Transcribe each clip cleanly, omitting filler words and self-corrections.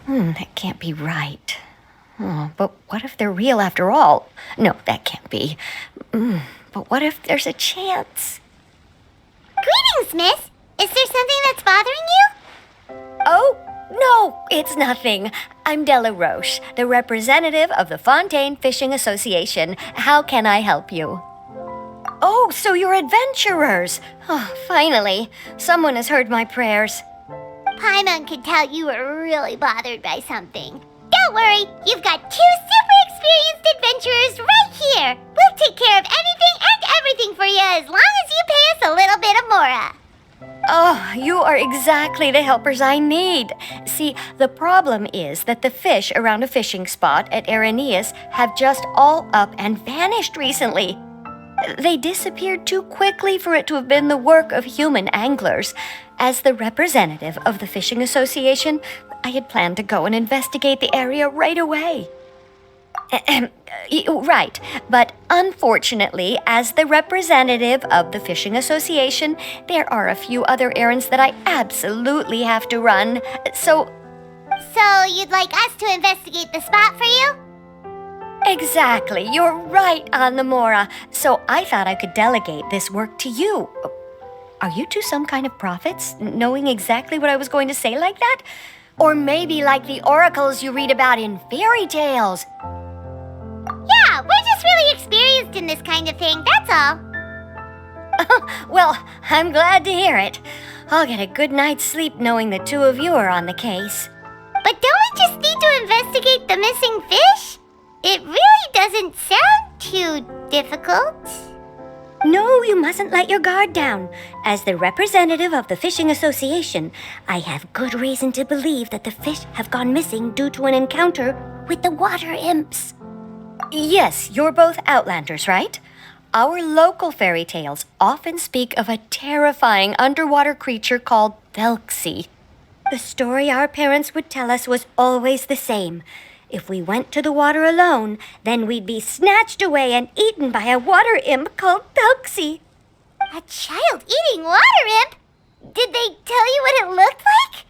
That can't be right. Oh, but what if they're real after all? No, that can't be. But what if there's a chance? Greetings, miss. Is there something that's bothering you? Oh, no, it's nothing. I'm Della Roche, the representative of the Fontaine Fishing Association. How can I help you? Oh, so you're adventurers. Oh, finally, someone has heard my prayers. Paimon could tell you were really bothered by something. Don't worry, you've got 2 super experienced adventurers right here. We'll take care of anything and everything for you as long as you pay us a little bit of mora. Oh, you are exactly the helpers I need. See, the problem is that the fish around a fishing spot at Araneus have just all up and vanished recently. They disappeared too quickly for it to have been the work of human anglers. As the representative of the Fishing Association, I had planned to go and investigate the area right away. Right, but unfortunately, as the representative of the Fishing Association, there are a few other errands that I absolutely have to run, So you'd like us to investigate the spot for you? Exactly, you're right on the mora. So I thought I could delegate this work to you. Are you two some kind of prophets, knowing exactly what I was going to say like that? Or maybe like the oracles you read about in fairy tales? Yeah, we're just really experienced in this kind of thing, that's all. Well, I'm glad to hear it. I'll get a good night's sleep knowing the two of you are on the case. But don't we just need to investigate the missing fish? It really doesn't sound too difficult. No, you mustn't let your guard down. As the representative of the Fishing Association, I have good reason to believe that the fish have gone missing due to an encounter with the water imps. Yes, you're both Outlanders, right? Our local fairy tales often speak of a terrifying underwater creature called Thelxie. The story our parents would tell us was always the same. If we went to the water alone, then we'd be snatched away and eaten by a water imp called Thelxie. A child eating water imp? Did they tell you what it looked like?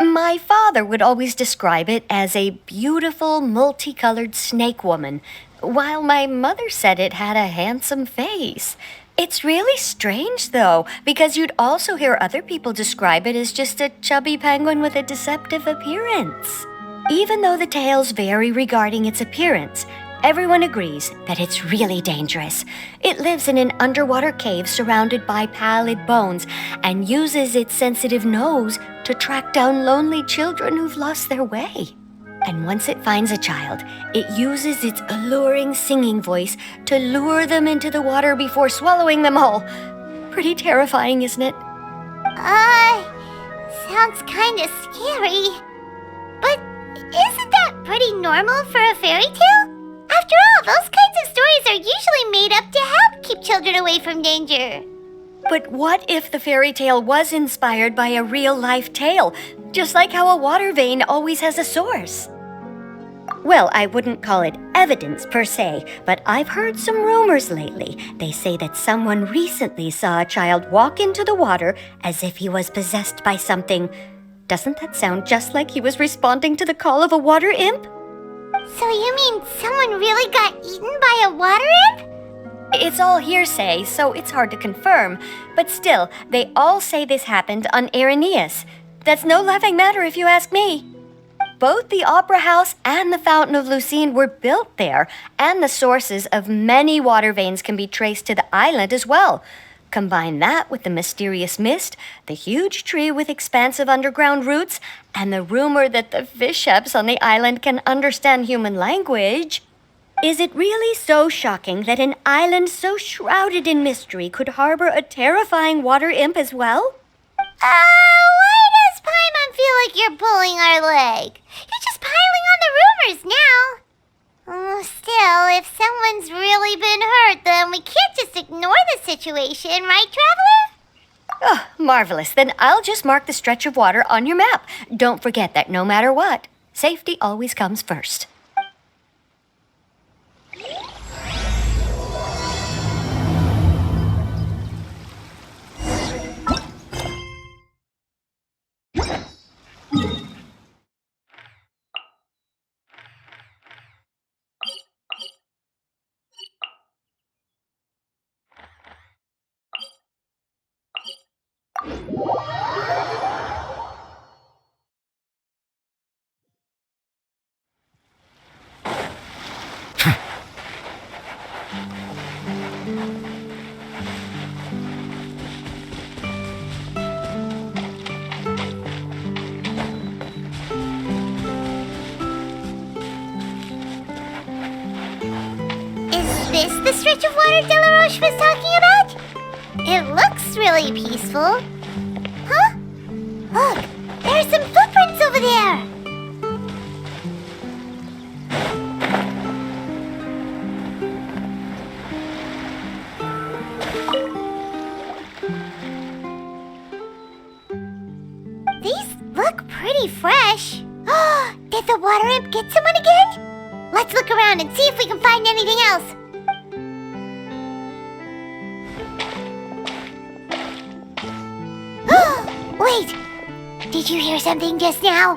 My father would always describe it as a beautiful, multicolored snake woman, while my mother said it had a handsome face. It's really strange, though, because you'd also hear other people describe it as just a chubby penguin with a deceptive appearance. Even though the tales vary regarding its appearance, everyone agrees that it's really dangerous. It lives in an underwater cave surrounded by pallid bones and uses its sensitive nose to track down lonely children who've lost their way. And once it finds a child, it uses its alluring singing voice to lure them into the water before swallowing them all. Pretty terrifying, isn't it? Sounds kinda scary. But isn't that pretty normal for a fairy tale? After all, those kinds of stories are usually made up to help keep children away from danger. But what if the fairy tale was inspired by a real-life tale, just like how a water vein always has a source? Well, I wouldn't call it evidence per se, but I've heard some rumors lately. They say that someone recently saw a child walk into the water as if he was possessed by something. Doesn't that sound just like he was responding to the call of a water imp? So you mean someone really got eaten by a water imp? It's all hearsay, so it's hard to confirm. But still, they all say this happened on Araneus. That's no laughing matter if you ask me. Both the Opera House and the Fountain of Lucine were built there, and the sources of many water veins can be traced to the island as well. Combine that with the mysterious mist, the huge tree with expansive underground roots, and the rumor that the fish-heps on the island can understand human language. Is it really so shocking that an island so shrouded in mystery could harbor a terrifying water imp as well? Why does Paimon feel like you're pulling our leg? You're just piling on the rumors now. Still, if someone's really been hurt, then we can't just ignore the situation, right, Traveler? Oh, marvelous. Then I'll just mark the stretch of water on your map. Don't forget that no matter what, safety always comes first. Is this the stretch of water Delaroche was talking about? It looks really peaceful. Huh? Look, there are some footprints over there. These look pretty fresh. Did the water imp get someone again? Let's look around and see if we can find anything else. Wait! Did you hear something just now?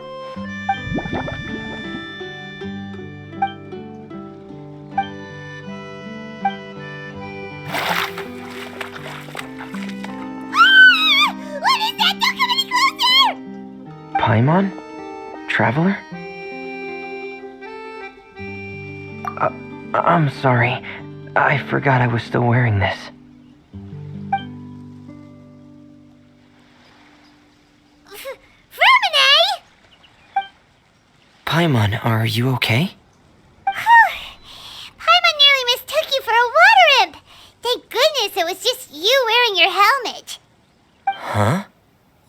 What is that? Don't come any closer! Paimon? Traveler? I'm sorry. I forgot I was still wearing this. Paimon, are you okay? Paimon nearly mistook you for a water imp! Thank goodness it was just you wearing your helmet. Huh?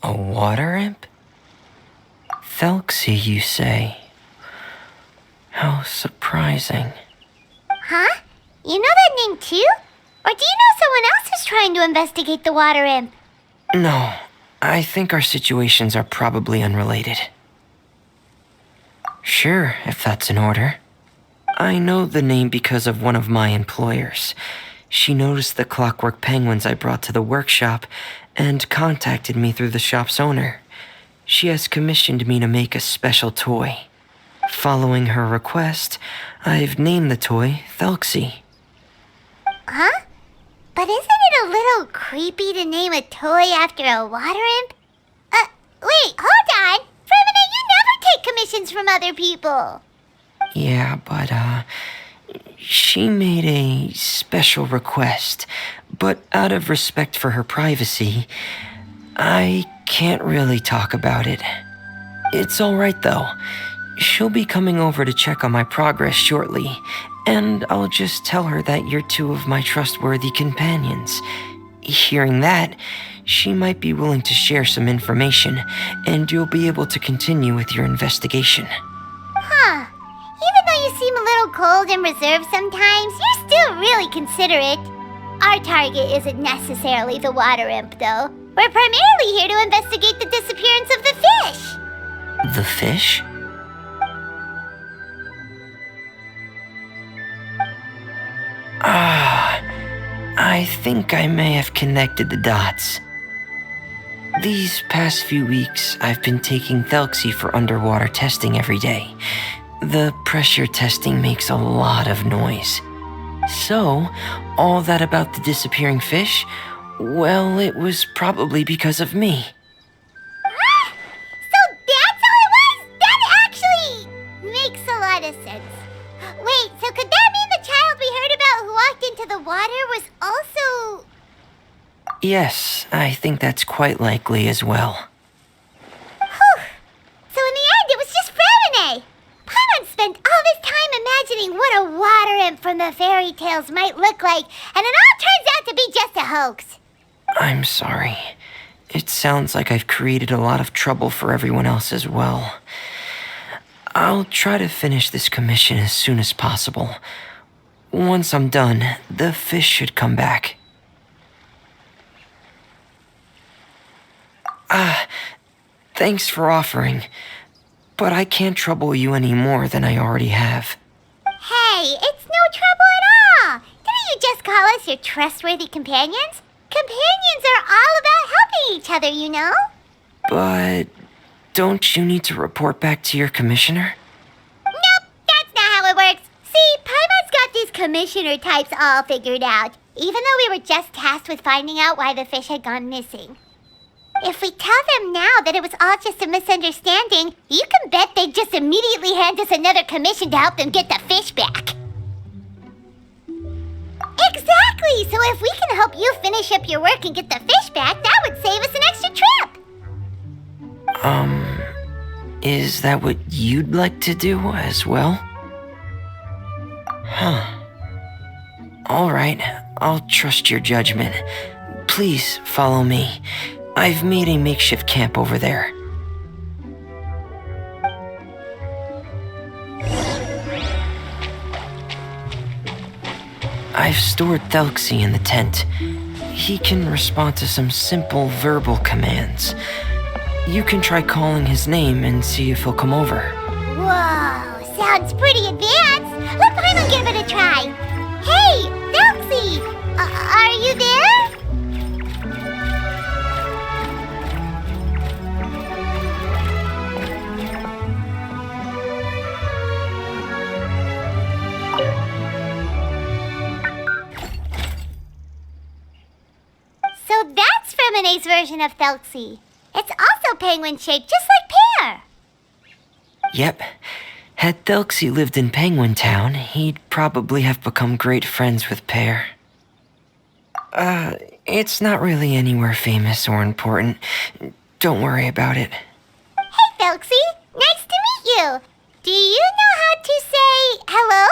A water imp? Thelxie, you say? How surprising. Huh? You know that name too? Or do you know someone else is trying to investigate the water imp? No, I think our situations are probably unrelated. Sure, if that's in order. I know the name because of one of my employers. She noticed the clockwork penguins I brought to the workshop and contacted me through the shop's owner. She has commissioned me to make a special toy. Following her request, I've named the toy Thelxie. Huh? But isn't it a little creepy to name a toy after a water imp? Wait, hold on! Fremina, you never take commissions from other people! Yeah, but, she made a special request, but out of respect for her privacy, I can't really talk about it. It's alright though. She'll be coming over to check on my progress shortly, and I'll just tell her that you're two of my trustworthy companions. Hearing that, she might be willing to share some information, and you'll be able to continue with your investigation. Huh. Even though you seem a little cold and reserved sometimes, you're still really considerate. Our target isn't necessarily the water imp, though. We're primarily here to investigate the disappearance of the fish. The fish? I think I may have connected the dots. These past few weeks, I've been taking Thelxie for underwater testing every day. The pressure testing makes a lot of noise. So, all that about the disappearing fish, well, it was probably because of me. So that's all it was? That actually makes a lot of sense. Wait, so could that mean the child we heard about who walked into the water was also... Yes, I think that's quite likely as well. Whew. So in the end, it was just Fremine. Paimon spent all this time imagining what a water imp from the fairy tales might look like, and it all turns out to be just a hoax. I'm sorry. It sounds like I've created a lot of trouble for everyone else as well. I'll try to finish this commission as soon as possible. Once I'm done, the fish should come back. Thanks for offering, but I can't trouble you any more than I already have. Hey, it's no trouble at all. Didn't you just call us your trustworthy companions? Companions are all about helping each other, you know? But don't you need to report back to your commissioner? Nope, that's not how it works. See, Paimon's got these commissioner types all figured out, even though we were just tasked with finding out why the fish had gone missing. If we tell them now that it was all just a misunderstanding, you can bet they'd just immediately hand us another commission to help them get the fish back. Exactly! So if we can help you finish up your work and get the fish back, that would save us an extra trip! Is that what you'd like to do as well? Huh. Alright, I'll trust your judgment. Please follow me. I've made a makeshift camp over there. I've stored Thelxie in the tent. He can respond to some simple verbal commands. You can try calling his name and see if he'll come over. Whoa, sounds pretty advanced. Let Paimon give it a try. Hey, Thelxie! Are you there? So that's Fremone's version of Thelxie. It's also penguin-shaped, just like Pear. Yep. Had Thelxie lived in Penguin Town, he'd probably have become great friends with Pear. It's not really anywhere famous or important. Don't worry about it. Hey, Thelxie. Nice to meet you. Do you know how to say hello?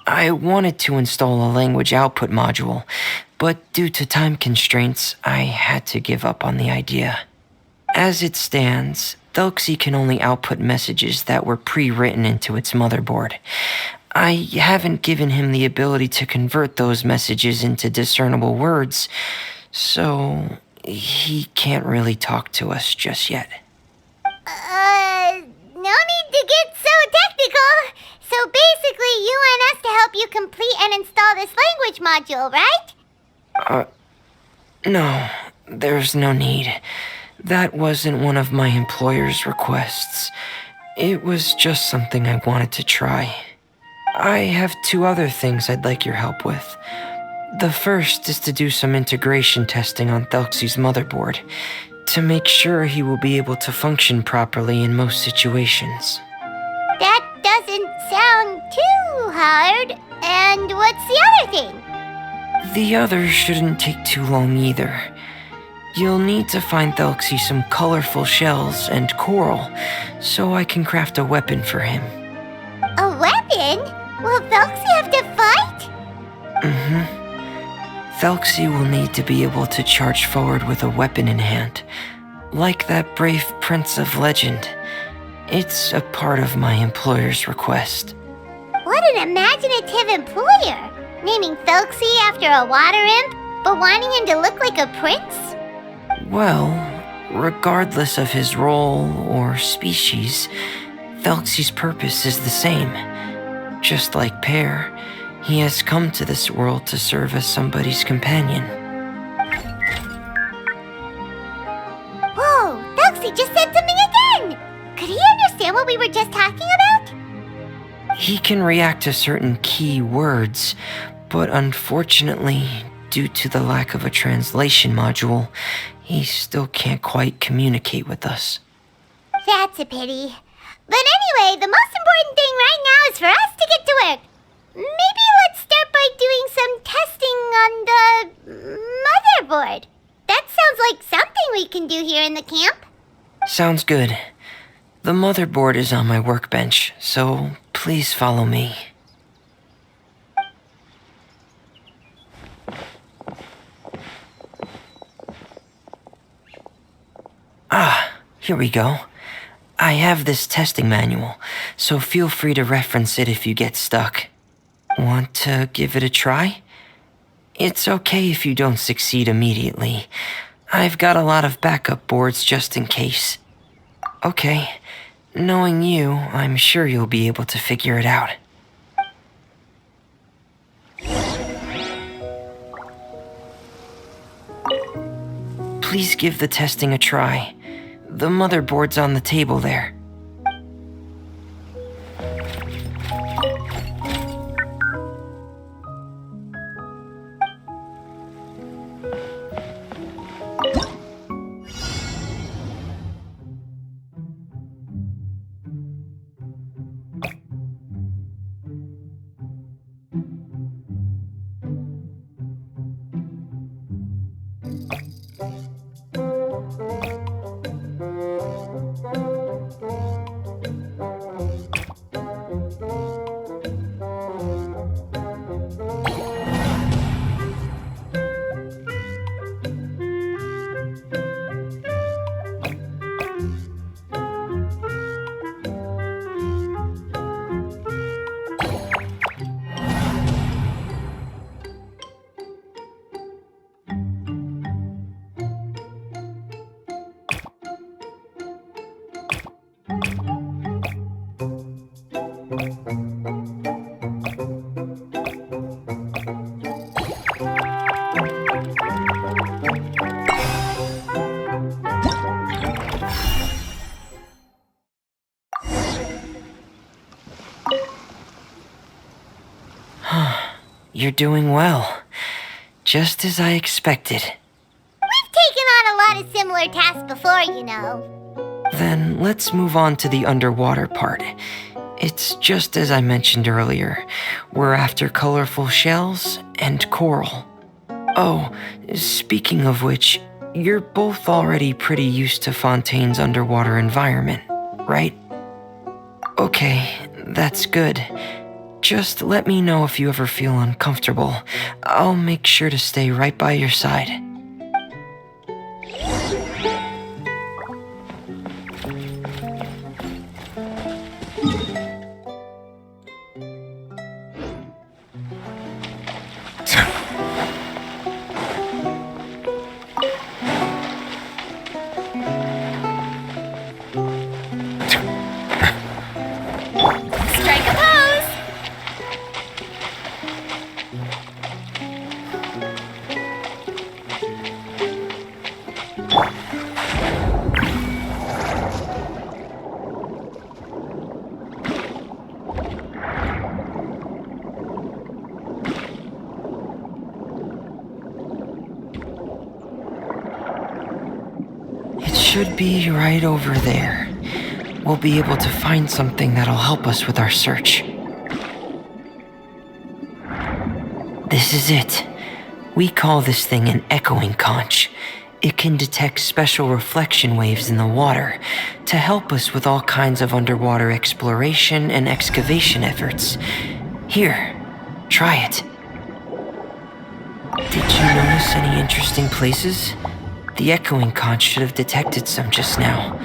I wanted to install a language output module, but due to time constraints, I had to give up on the idea. As it stands, Thelxie can only output messages that were pre-written into its motherboard. I haven't given him the ability to convert those messages into discernible words, so he can't really talk to us just yet. No need to get so technical. So basically, you want us to help you complete and install this language module, right? No, there's no need. That wasn't one of my employer's requests. It was just something I wanted to try. I have 2 other things I'd like your help with. The first is to do some integration testing on Thelxie's motherboard, to make sure he will be able to function properly in most situations. That doesn't sound too hard. And what's the other thing? The other shouldn't take too long either. You'll need to find Thelxie some colorful shells and coral, so I can craft a weapon for him. A weapon? Will Thelxie have to fight? Thelxie will need to be able to charge forward with a weapon in hand, like that brave prince of legend. It's a part of my employer's request. What an imaginative employer! Naming Thelxie after a water imp, but wanting him to look like a prince? Well, regardless of his role or species, Thelxie's purpose is the same. Just like Pear, he has come to this world to serve as somebody's companion. Whoa, Thelxie just said something again! Could he understand what we were just talking about? He can react to certain key words, but unfortunately, due to the lack of a translation module, he still can't quite communicate with us. That's a pity. But anyway, the most important thing right now is for us to get to work. Maybe let's start by doing some testing on the motherboard. That sounds like something we can do here in the camp. Sounds good. The motherboard is on my workbench, so please follow me. Here we go. I have this testing manual, so feel free to reference it if you get stuck. Want to give it a try? It's okay if you don't succeed immediately. I've got a lot of backup boards just in case. Okay, knowing you, I'm sure you'll be able to figure it out. Please give the testing a try. The motherboard's on the table there. You're doing well. Just as I expected. We've taken on a lot of similar tasks before, you know. Then let's move on to the underwater part. It's just as I mentioned earlier. We're after colorful shells and coral. Oh, speaking of which, you're both already pretty used to Fontaine's underwater environment, right? Okay, that's good. Just let me know if you ever feel uncomfortable. I'll make sure to stay right by your side. Strike a pose! It should be right over there. We'll be able to find something that'll help us with our search. This is it. We call this thing an echoing conch. It can detect special reflection waves in the water to help us with all kinds of underwater exploration and excavation efforts. Here, try it. Did you notice any interesting places? The echoing conch should have detected some just now.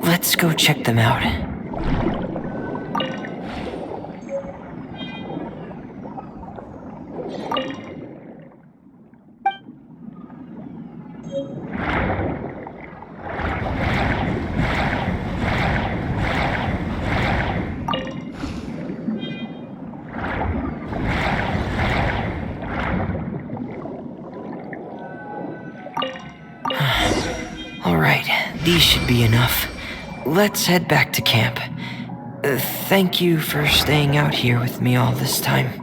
Let's go check them out. All right, these should be enough. Let's head back to camp. Thank you for staying out here with me all this time.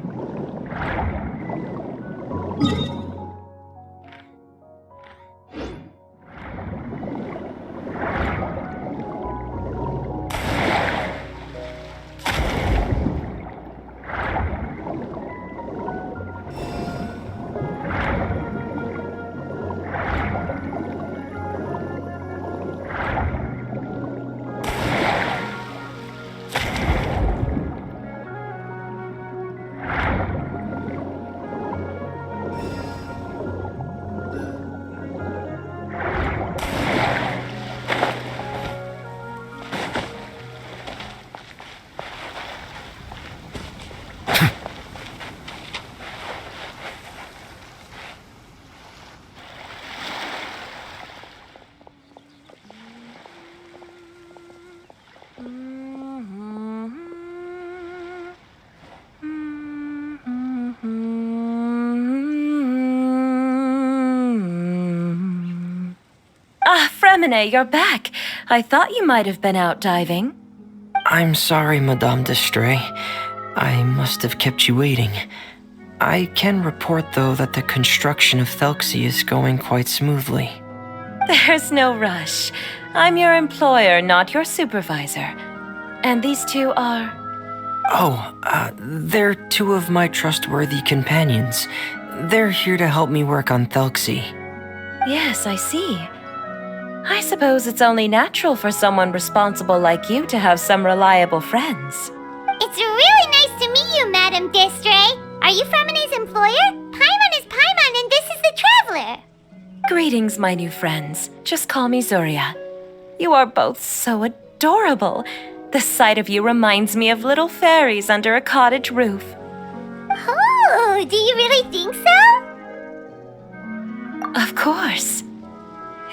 Fremine, you're back. I thought you might have been out diving. I'm sorry, Madame d'Estray. I must have kept you waiting. I can report, though, that the construction of Thelxie is going quite smoothly. There's no rush. I'm your employer, not your supervisor. And these two are... They're two of my trustworthy companions. They're here to help me work on Thelxie. Yes, I see. I suppose it's only natural for someone responsible like you to have some reliable friends. It's really nice to meet you, Madame d'Estray. Are you Fremine's employer? Paimon is Paimon, and this is the Traveler. Greetings, my new friends. Just call me Zuria. You are both so adorable. The sight of you reminds me of little fairies under a cottage roof. Oh, do you really think so? Of course.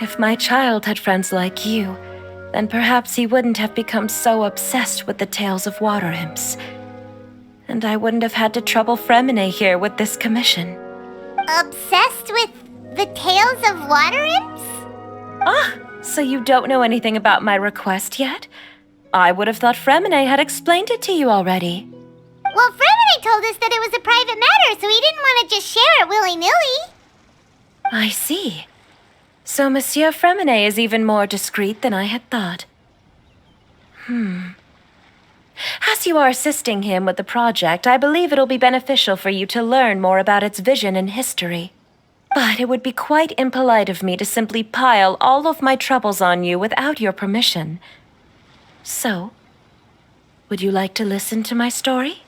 If my child had friends like you, then perhaps he wouldn't have become so obsessed with the tales of water imps. And I wouldn't have had to trouble Fremine here with this commission. Obsessed with the tales of water imps? Ah, so you don't know anything about my request yet? I would have thought Fremine had explained it to you already. Well, Fremine told us that it was a private matter, so he didn't want to just share it willy-nilly. I see. So Monsieur Fremine is even more discreet than I had thought. As you are assisting him with the project, I believe it'll be beneficial for you to learn more about its vision and history. But it would be quite impolite of me to simply pile all of my troubles on you without your permission. So, would you like to listen to my story?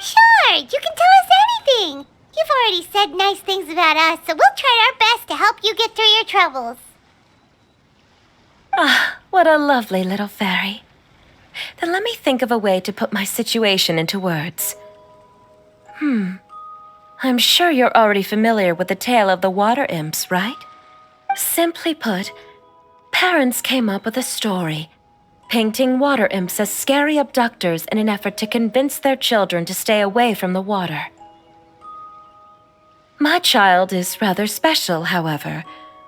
Sure, you can tell us anything. You've already said nice things about us, so we'll try our best to help you get through your troubles. Ah, what a lovely little fairy. Then let me think of a way to put my situation into words. I'm sure you're already familiar with the tale of the water imps, right? Simply put, parents came up with a story, painting water imps as scary abductors in an effort to convince their children to stay away from the water. My child is rather special, however.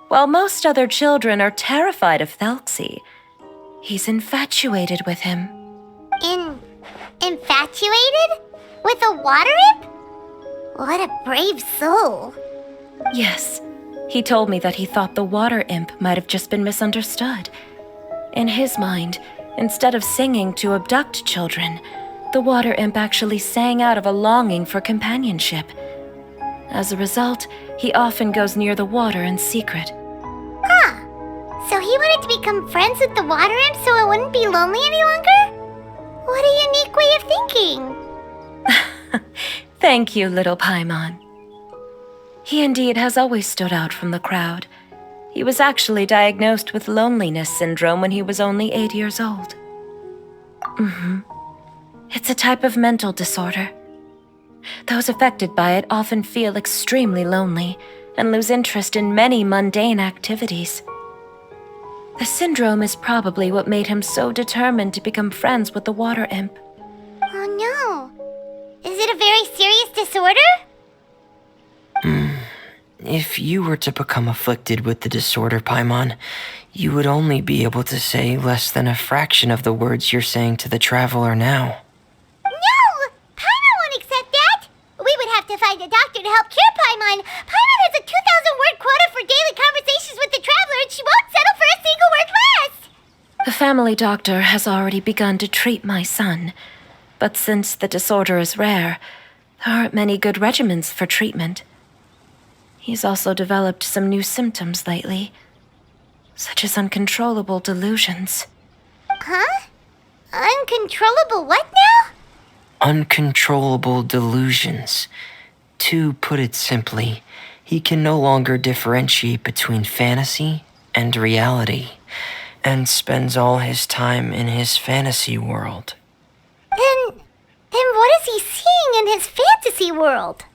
While most other children are terrified of Thelxie, he's infatuated with him. Infatuated? With a water imp? What a brave soul. Yes, he told me that he thought the water imp might have just been misunderstood. In his mind, instead of singing to abduct children, the water imp actually sang out of a longing for companionship. As a result, he often goes near the water in secret. So he wanted to become friends with the water imp so it wouldn't be lonely any longer? What a unique way of thinking. Thank you, little Paimon. He indeed has always stood out from the crowd. He was actually diagnosed with loneliness syndrome when he was only 8 years old. It's a type of mental disorder. Those affected by it often feel extremely lonely and lose interest in many mundane activities. The syndrome is probably what made him so determined to become friends with the water imp. Oh no. Is it a very serious disorder? If you were to become afflicted with the disorder, Paimon, you would only be able to say less than a fraction of the words you're saying to the Traveler now. No! Paimon won't accept that! We would have to find a doctor to help cure Paimon. Paimon has a 2,000-word quota for daily conversations with the Traveler, and she won't settle for a single word less! The family doctor has already begun to treat my son, but since the disorder is rare, there aren't many good regimens for treatment. He's also developed some new symptoms lately, such as uncontrollable delusions. Huh? Uncontrollable what now? Uncontrollable delusions. To put it simply, he can no longer differentiate between fantasy and reality, and spends all his time in his fantasy world. Then what is he seeing in his fantasy world?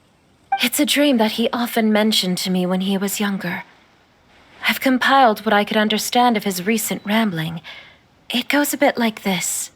It's a dream that he often mentioned to me when he was younger. I've compiled what I could understand of his recent rambling. It goes a bit like this.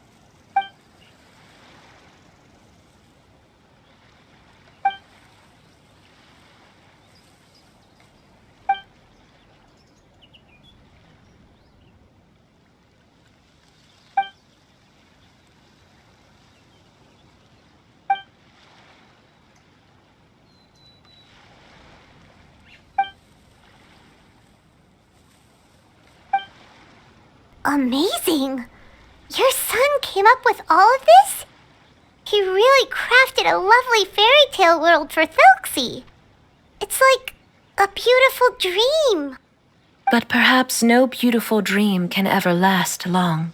amazing. Your son came up with all of this? He really crafted a lovely fairy tale world for Thelxie. It's like a beautiful dream. But perhaps no beautiful dream can ever last long.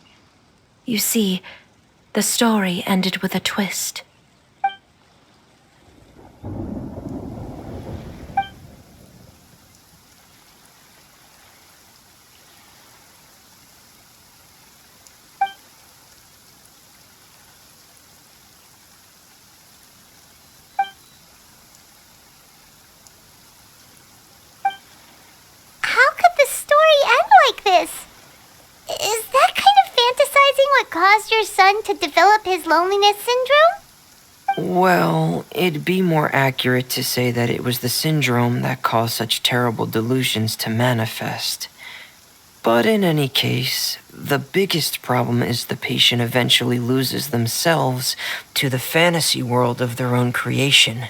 You see, the story ended with a twist. How could the story end like this? Is that kind of fantasizing what caused your son to develop his loneliness syndrome? Well, it'd be more accurate to say that it was the syndrome that caused such terrible delusions to manifest. But in any case, the biggest problem is the patient eventually loses themselves to the fantasy world of their own creation.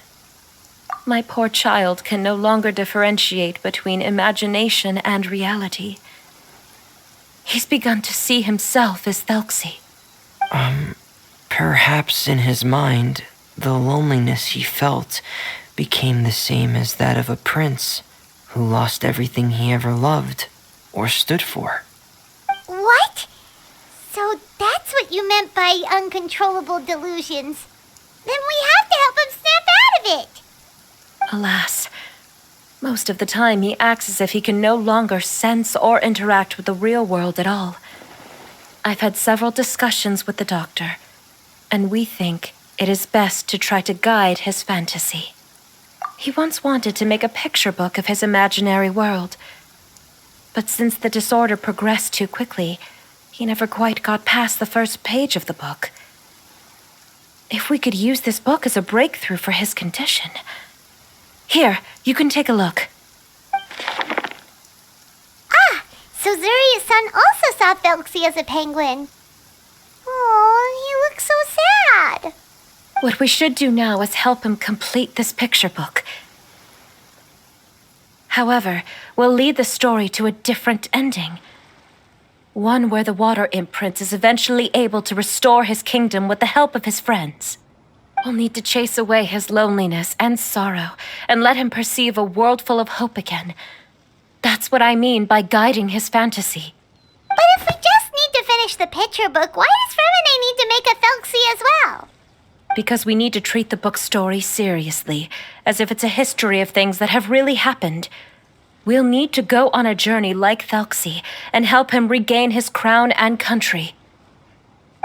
My poor child can no longer differentiate between imagination and reality. He's begun to see himself as Thelxie. Perhaps in his mind, the loneliness he felt became the same as that of a prince who lost everything he ever loved or stood for. What? So that's what you meant by uncontrollable delusions. Then we have to help him snap out of it. Alas, most of the time he acts as if he can no longer sense or interact with the real world at all. I've had several discussions with the doctor, and we think it is best to try to guide his fantasy. He once wanted to make a picture book of his imaginary world, but since the disorder progressed too quickly, he never quite got past the first page of the book. If we could use this book as a breakthrough for his condition... Here, you can take a look. Ah, so Zuria's son also saw Thelxie as a penguin. Oh, he looks so sad. What we should do now is help him complete this picture book. However, we'll lead the story to a different ending. One where the water imp prince is eventually able to restore his kingdom with the help of his friends. We'll need to chase away his loneliness and sorrow and let him perceive a world full of hope again. That's what I mean by guiding his fantasy. But if we just need to finish the picture book, why does Fremine need to make a Thelxie as well? Because we need to treat the book's story seriously, as if it's a history of things that have really happened. We'll need to go on a journey like Thelxie and help him regain his crown and country.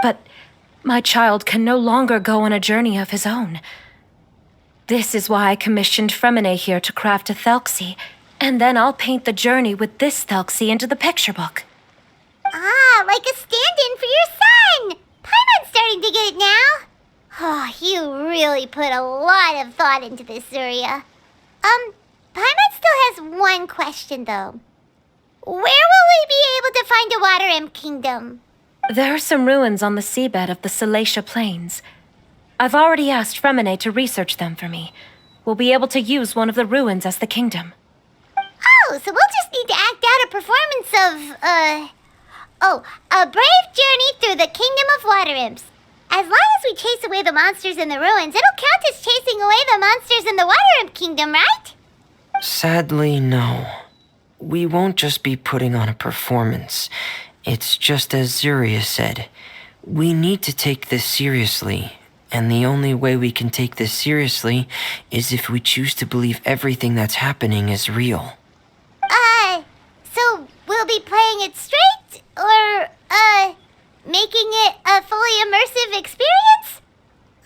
But my child can no longer go on a journey of his own. This is why I commissioned Fremine here to craft a Thelxie, and then I'll paint the journey with this Thelxie into the picture book. Ah, like a stand-in for your son! Paimon's starting to get it now. Oh, you really put a lot of thought into this, Zuria. Paimon still has one question, though. Where will we be able to find a Water Imp Kingdom? There are some ruins on the seabed of the Salacia Plains. I've already asked Fremine to research them for me. We'll be able to use one of the ruins as the kingdom. Oh, so we'll just need to act out a performance of, a brave journey through the Kingdom of Water Imps. As long as we chase away the monsters in the ruins, it'll count as chasing away the monsters in the Water Imp Kingdom, right? Sadly, no. We won't just be putting on a performance. It's just as Zuria said. We need to take this seriously, and the only way we can take this seriously is if we choose to believe everything that's happening is real. So we'll be playing it straight, or, making it a fully immersive experience?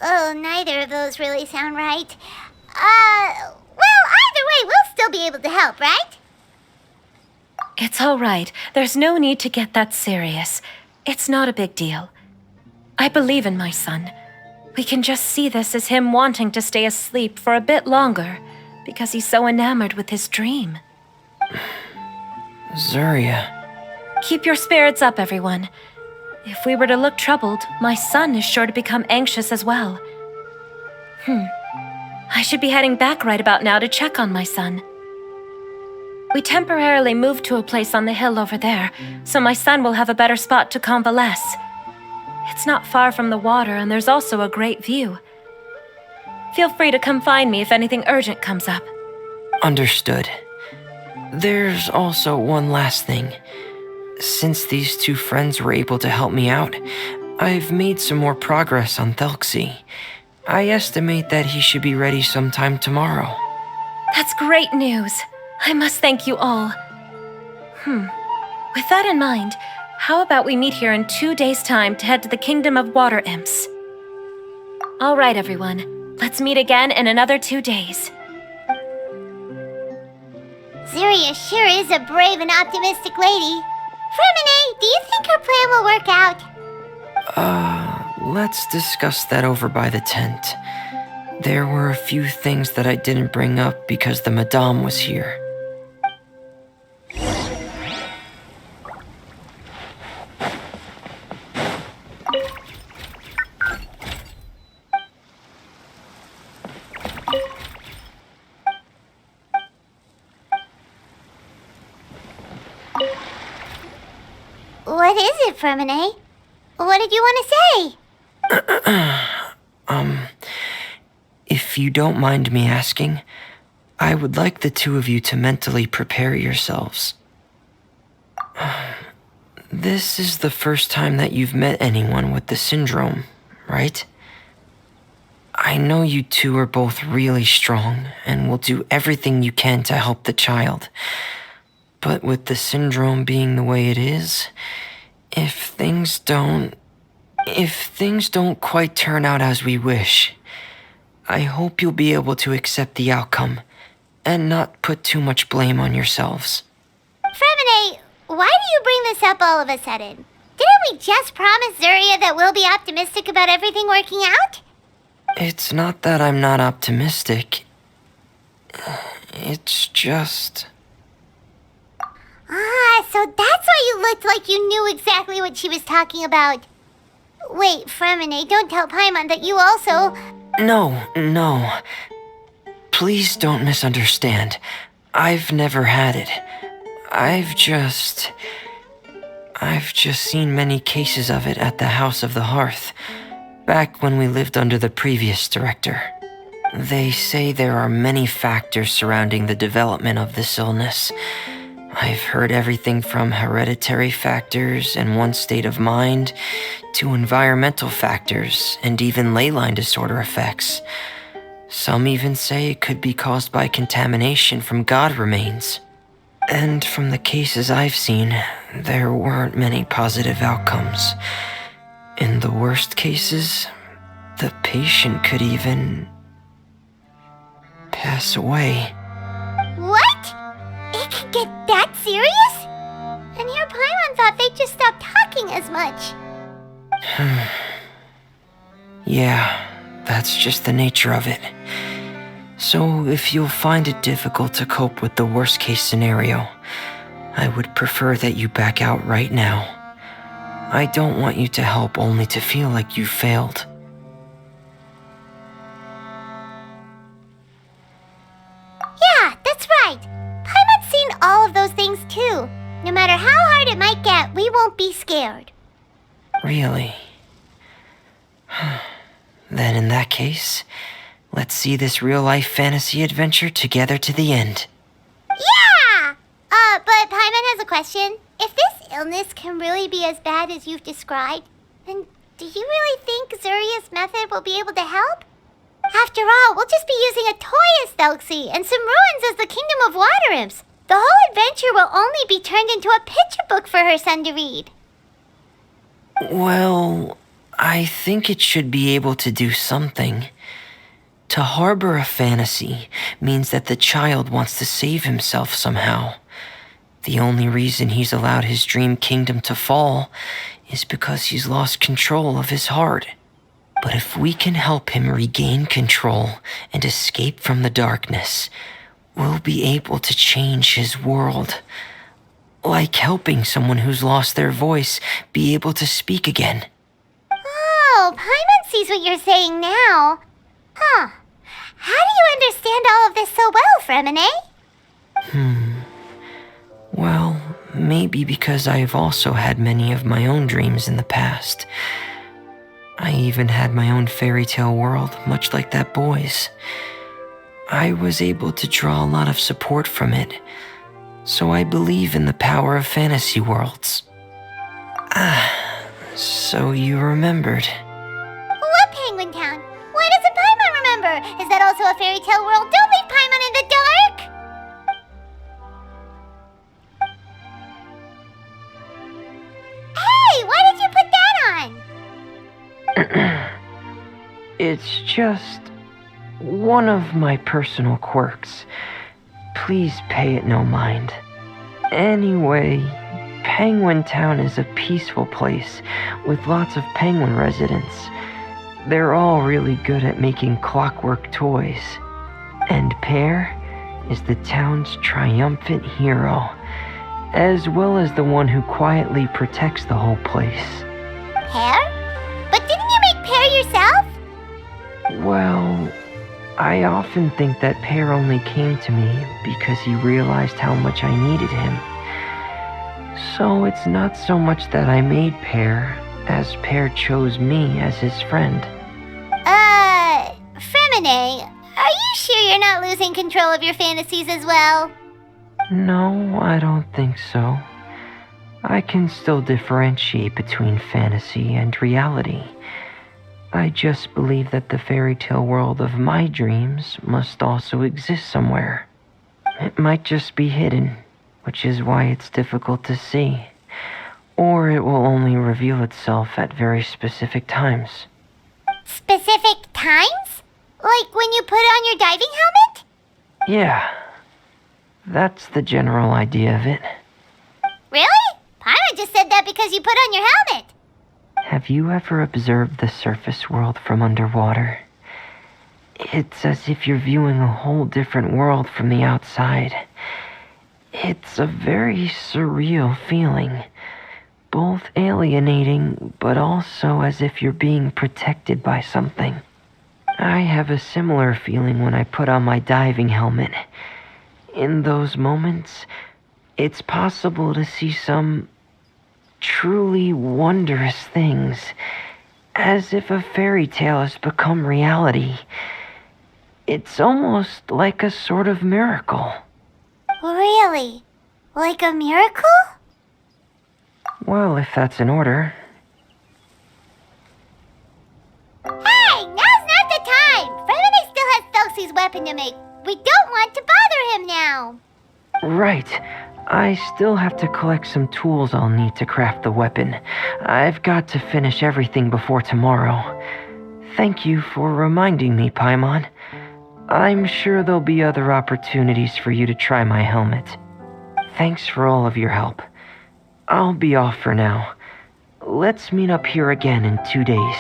Oh, neither of those really sound right. Well, either way, we'll still be able to help, right? It's all right. There's no need to get that serious. It's not a big deal. I believe in my son. We can just see this as him wanting to stay asleep for a bit longer because he's so enamored with his dream. Zuria. Keep your spirits up, everyone. If we were to look troubled, my son is sure to become anxious as well. I should be heading back right about now to check on my son. We temporarily moved to a place on the hill over there, so my son will have a better spot to convalesce. It's not far from the water, and there's also a great view. Feel free to come find me if anything urgent comes up. Understood. There's also one last thing. Since these two friends were able to help me out, I've made some more progress on Thelxie. I estimate that he should be ready sometime tomorrow. That's great news. I must thank you all. With that in mind, how about we meet here in 2 days' time to head to the Kingdom of Water Imps? All right, everyone. Let's meet again in another 2 days. Zeria sure is a brave and optimistic lady. Fremine, do you think her plan will work out? Let's discuss that over by the tent. There were a few things that I didn't bring up because the Madame was here. What is it, Fremine? What did you want to say? If you don't mind me asking, I would like the two of you to mentally prepare yourselves. This is the first time that you've met anyone with the syndrome, right? I know you two are both really strong and will do everything you can to help the child. But with the syndrome being the way it is, if things don't quite turn out as we wish, I hope you'll be able to accept the outcome and not put too much blame on yourselves. Fremine, why do you bring this up all of a sudden? Didn't we just promise Zeria that we'll be optimistic about everything working out? It's not that I'm not optimistic. It's just... So that's why you looked like you knew exactly what she was talking about. Wait, Fremine, don't tell Paimon that you also... No. Please don't misunderstand. I've never had it. I've just seen many cases of it at the House of the Hearth, back when we lived under the previous director. They say there are many factors surrounding the development of this illness. I've heard everything from hereditary factors and one's state of mind, to environmental factors and even ley line disorder effects. Some even say it could be caused by contamination from god remains. And from the cases I've seen, there weren't many positive outcomes. In the worst cases, the patient could even pass away. What? It could get that serious? And here Paimon thought they'd just stop talking as much. Yeah, that's just the nature of it. So if you'll find it difficult to cope with the worst case scenario, I would prefer that you back out right now. I don't want you to help only to feel like you failed. Yeah, that's right. Paimon's seen all of those things too. No matter how hard it might get, we won't be scared. Really? Then in that case, let's see this real-life fantasy adventure together to the end. Yeah! But Paimon has a question. If this illness can really be as bad as you've described, then do you really think Zuria's method will be able to help? After all, we'll just be using a toy as Thelxie and some ruins as the Kingdom of Water Imps. The whole adventure will only be turned into a picture book for her son to read. Well, I think it should be able to do something. To harbor a fantasy means that the child wants to save himself somehow. The only reason he's allowed his dream kingdom to fall is because he's lost control of his heart. But if we can help him regain control and escape from the darkness, we'll be able to change his world. Like helping someone who's lost their voice be able to speak again. Oh, Paimon sees what you're saying now. Huh. How do you understand all of this so well, Fremine? Well, maybe because I've also had many of my own dreams in the past. I even had my own fairy tale world, much like that boy's. I was able to draw a lot of support from it, so I believe in the power of fantasy worlds. So you remembered. What Penguin Town? Why doesn't Paimon remember? Is that also a fairy tale world? Don't leave Paimon in the dark! Hey, why did you put that on? It's just one of my personal quirks. Please pay it no mind. Anyway, Penguin Town is a peaceful place with lots of penguin residents. They're all really good at making clockwork toys. And Pear is the town's triumphant hero, as well as the one who quietly protects the whole place. Pear? But didn't you make Pear yourself? Well, I often think that Pear only came to me because he realized how much I needed him. So it's not so much that I made Pear, as Pear chose me as his friend. Fremine, are you sure you're not losing control of your fantasies as well? No, I don't think so. I can still differentiate between fantasy and reality. I just believe that the fairy tale world of my dreams must also exist somewhere. It might just be hidden, which is why it's difficult to see. Or it will only reveal itself at very specific times. Specific times? Like when you put on your diving helmet? Yeah, that's the general idea of it. Really? Paimon just said that because you put on your helmet. Have you ever observed the surface world from underwater? It's as if you're viewing a whole different world from the outside. It's a very surreal feeling, both alienating, but also as if you're being protected by something. I have a similar feeling when I put on my diving helmet. In those moments, it's possible to see some truly wondrous things, as if a fairy tale has become reality. It's almost like a sort of miracle. Really? Like a miracle? Well, if that's in order. Hey, now's not the time! Fremine still has Thelxie's weapon to make. We don't want to bother him now. Right. I still have to collect some tools I'll need to craft the weapon. I've got to finish everything before tomorrow. Thank you for reminding me, Paimon. I'm sure there'll be other opportunities for you to try my helmet. Thanks for all of your help. I'll be off for now. Let's meet up here again in 2 days.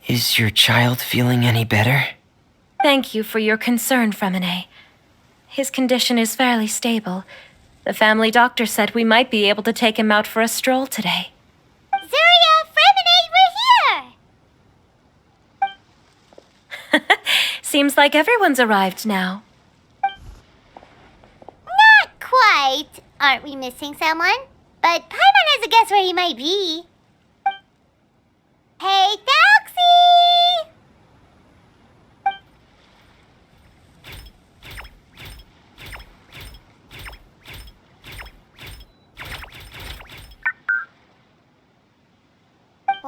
Is your child feeling any better? Thank you for your concern, Fremine. His condition is fairly stable. The family doctor said we might be able to take him out for a stroll today. Zuria, Fremine, we're here! Seems like everyone's arrived now. Not quite. Aren't we missing someone? But Paimon has a guess where he might be. Hey, Thelxie!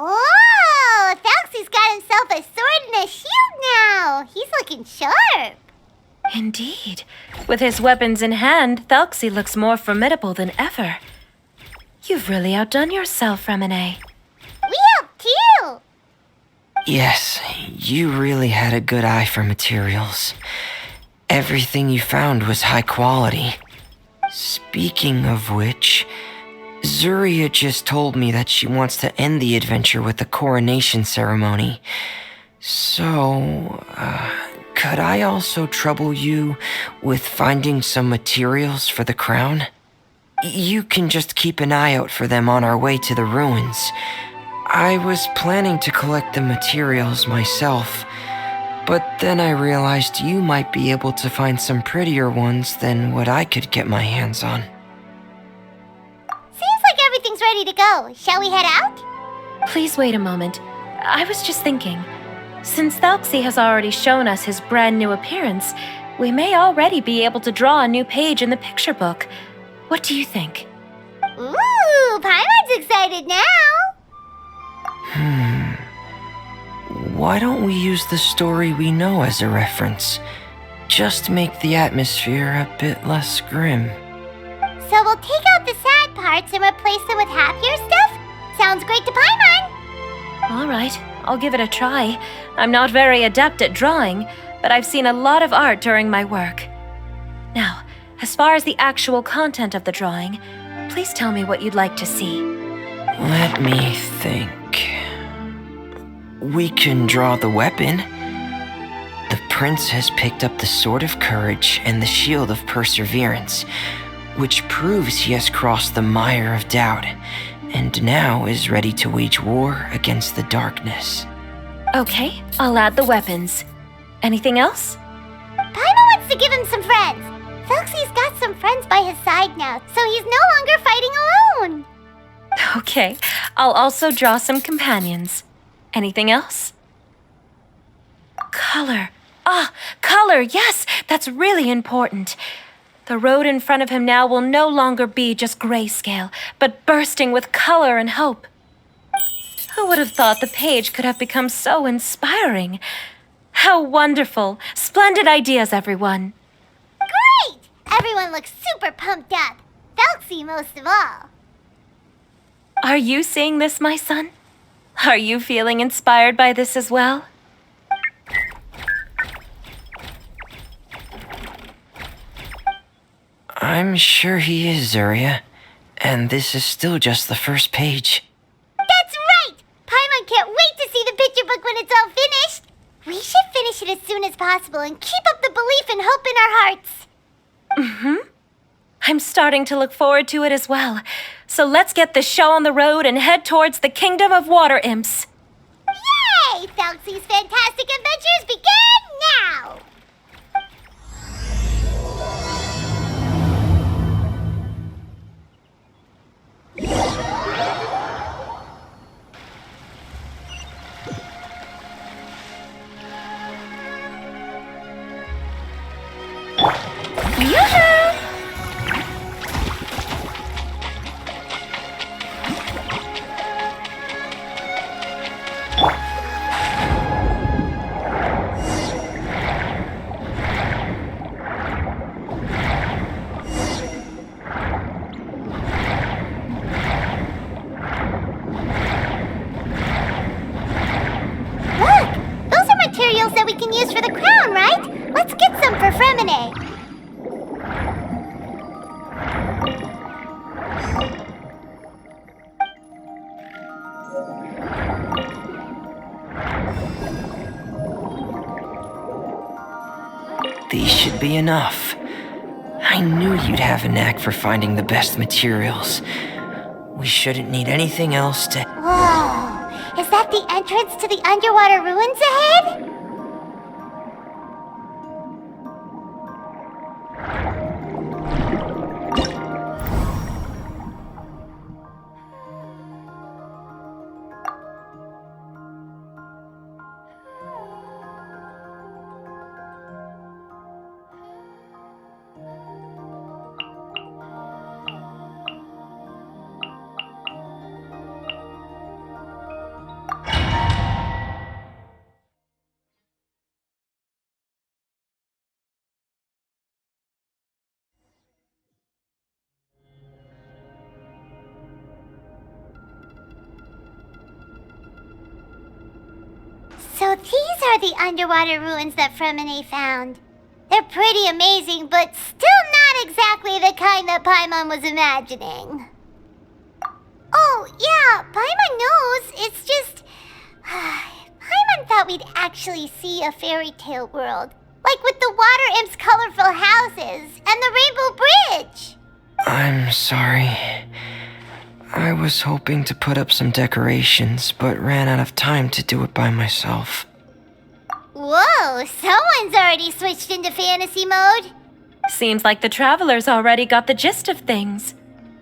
Whoa! Thelxie's got himself a sword and a shield now. He's looking sharp. Indeed. With his weapons in hand, Thelxie looks more formidable than ever. You've really outdone yourself, Fremine. We helped too. Yes, you really had a good eye for materials. Everything you found was high quality. Speaking of which, Zuria just told me that she wants to end the adventure with a coronation ceremony. So, could I also trouble you with finding some materials for the crown? You can just keep an eye out for them on our way to the ruins. I was planning to collect the materials myself, but then I realized you might be able to find some prettier ones than what I could get my hands on. Seems like everything's ready to go. Shall we head out? Please wait a moment. I was just thinking. Since Thelxie has already shown us his brand new appearance, we may already be able to draw a new page in the picture book. What do you think? Ooh, Paimon's excited now. Why don't we use the story we know as a reference? Just make the atmosphere a bit less grim. So we'll take out the sad parts and replace them with happier stuff? Sounds great to Paimon. All right, I'll give it a try. I'm not very adept at drawing, but I've seen a lot of art during my work. Now, as far as the actual content of the drawing, please tell me what you'd like to see. Let me think. We can draw the weapon. The prince has picked up the Sword of Courage and the Shield of Perseverance, which proves he has crossed the mire of doubt, and now is ready to wage war against the darkness. Okay, I'll add the weapons. Anything else? Paimon wants to give him some friends. Thelxie's got some friends by his side now, so he's no longer fighting alone. Okay, I'll also draw some companions. Anything else? Color. Color, yes, that's really important. The road in front of him now will no longer be just grayscale, but bursting with color and hope. Who would have thought the page could have become so inspiring? How wonderful! Splendid ideas, everyone. Great! Everyone looks super pumped up. Thelxie most of all. Are you seeing this, my son? Are you feeling inspired by this as well? I'm sure he is, Zuria. And this is still just the first page. That's right! Paimon can't wait to see the picture book when it's all finished. We should finish it as soon as possible and keep up the belief and hope in our hearts. I'm starting to look forward to it as well. So let's get the show on the road and head towards the Kingdom of Water Imps. Yay! Thelxie's fantastic adventures begin now! Materials that we can use for the crown, right? Let's get some for Fremine. These should be enough. I knew you'd have a knack for finding the best materials. We shouldn't need anything else to... Whoa! Is that the entrance to the underwater ruins ahead? So these are the underwater ruins that Fremine found. They're pretty amazing, but still not exactly the kind that Paimon was imagining. Oh, yeah, Paimon knows. It's just... Paimon thought we'd actually see a fairy tale world. Like with the water imps' colorful houses and the rainbow bridge. I'm sorry. I was hoping to put up some decorations, but ran out of time to do it by myself. Whoa, someone's already switched into fantasy mode. Seems like the travelers already got the gist of things.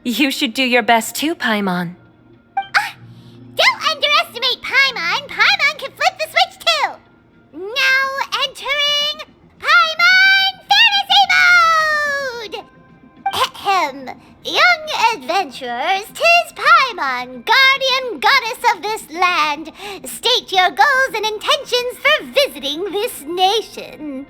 You should do your best too, Paimon. Don't underestimate Paimon. Paimon can flip the switch too. Now entering Paimon Fantasy Mode! Ahem. Young adventurers, 'tis Paimon, guardian goddess of this land. State your goals and intentions for visiting this nation.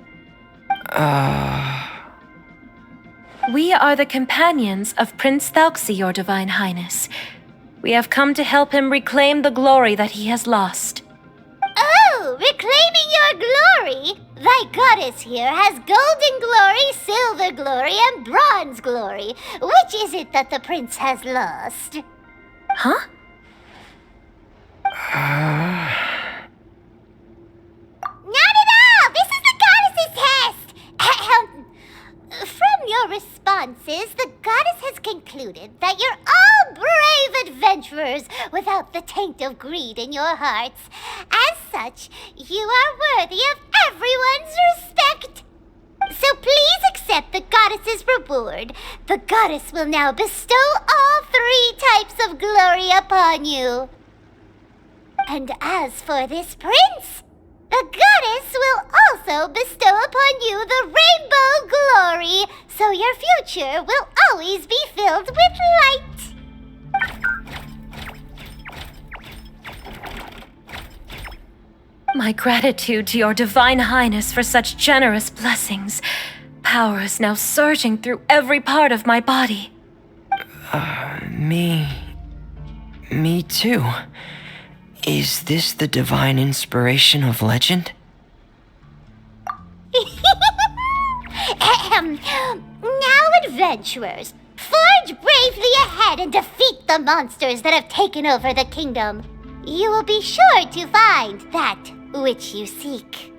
We are the companions of Prince Thelxie, your Divine Highness. We have come to help him reclaim the glory that he has lost. Oh, reclaiming your glory? Thy goddess here has golden glory, silver glory, and bronze glory. Which is it that the prince has lost? Huh? Not at all! This is the goddess's test! Ahem. From your responses, the goddess has concluded that you're all brave adventurers without the taint of greed in your hearts. As such, you are worthy of everyone's respect. So please accept the goddess's reward. The goddess will now bestow all 3 types of glory upon you. And as for this prince, the goddess will also bestow upon you the rainbow glory, so your future will always be filled with light. My gratitude to your Divine Highness for such generous blessings. Power is now surging through every part of my body. Me too. Is this the divine inspiration of legend? Ahem. Now, adventurers, forge bravely ahead and defeat the monsters that have taken over the kingdom. You will be sure to find that which you seek.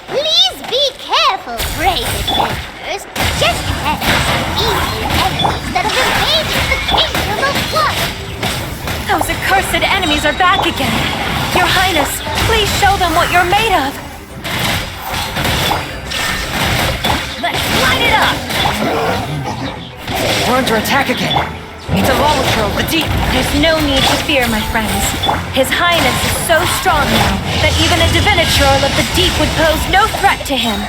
Please be careful, brave adventurers. Just ahead are some evil enemies that have invaded the kingdom of water. Those accursed enemies are back again. Your Highness, please show them what you're made of. Let's light it up! We're under attack again. It's a volatile of the deep. There's no need to fear, my friends. His Highness is so strong now that even a diviniture of the deep would pose no threat to him.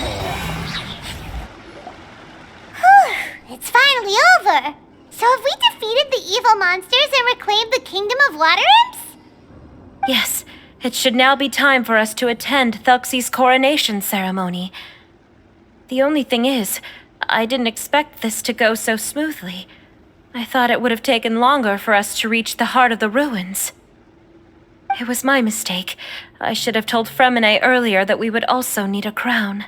Whew, it's finally over. So have we defeated the evil monsters and reclaimed the kingdom of water imps? Yes, it should now be time for us to attend Thelxie's coronation ceremony. The only thing is, I didn't expect this to go so smoothly. I thought it would have taken longer for us to reach the heart of the ruins. It was my mistake. I should have told Fremine earlier that we would also need a crown.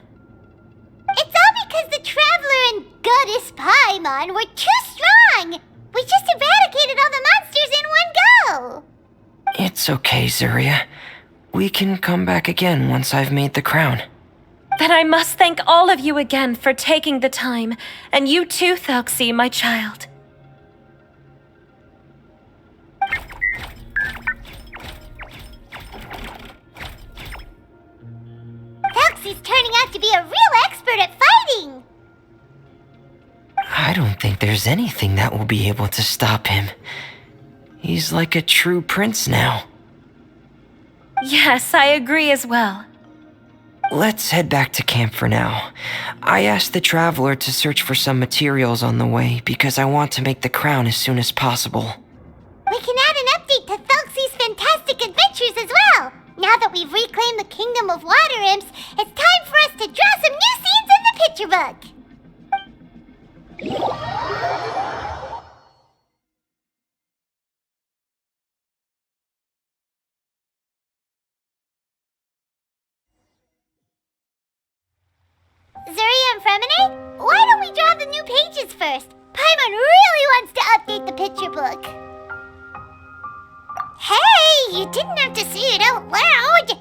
It's all because the Traveler and Goddess Paimon were too strong. We just eradicated all the monsters in one go! It's okay, Zuria. We can come back again once I've made the crown. Then I must thank all of you again for taking the time, and you too, Thelxie, my child. Thelxie's turning out to be a real expert at fighting! I don't think there's anything that will be able to stop him. He's like a true prince now. Yes, I agree as well. Let's head back to camp for now. I asked the traveler to search for some materials on the way because I want to make the crown as soon as possible. We can add an update to Thelxie's fantastic adventures as well! Now that we've reclaimed the Kingdom of Water Imps, it's time for us to draw some new scenes in the picture book! Zuria and Fremine, why don't we draw the new pages first? Paimon really wants to update the picture book. Hey, you didn't have to say it out loud!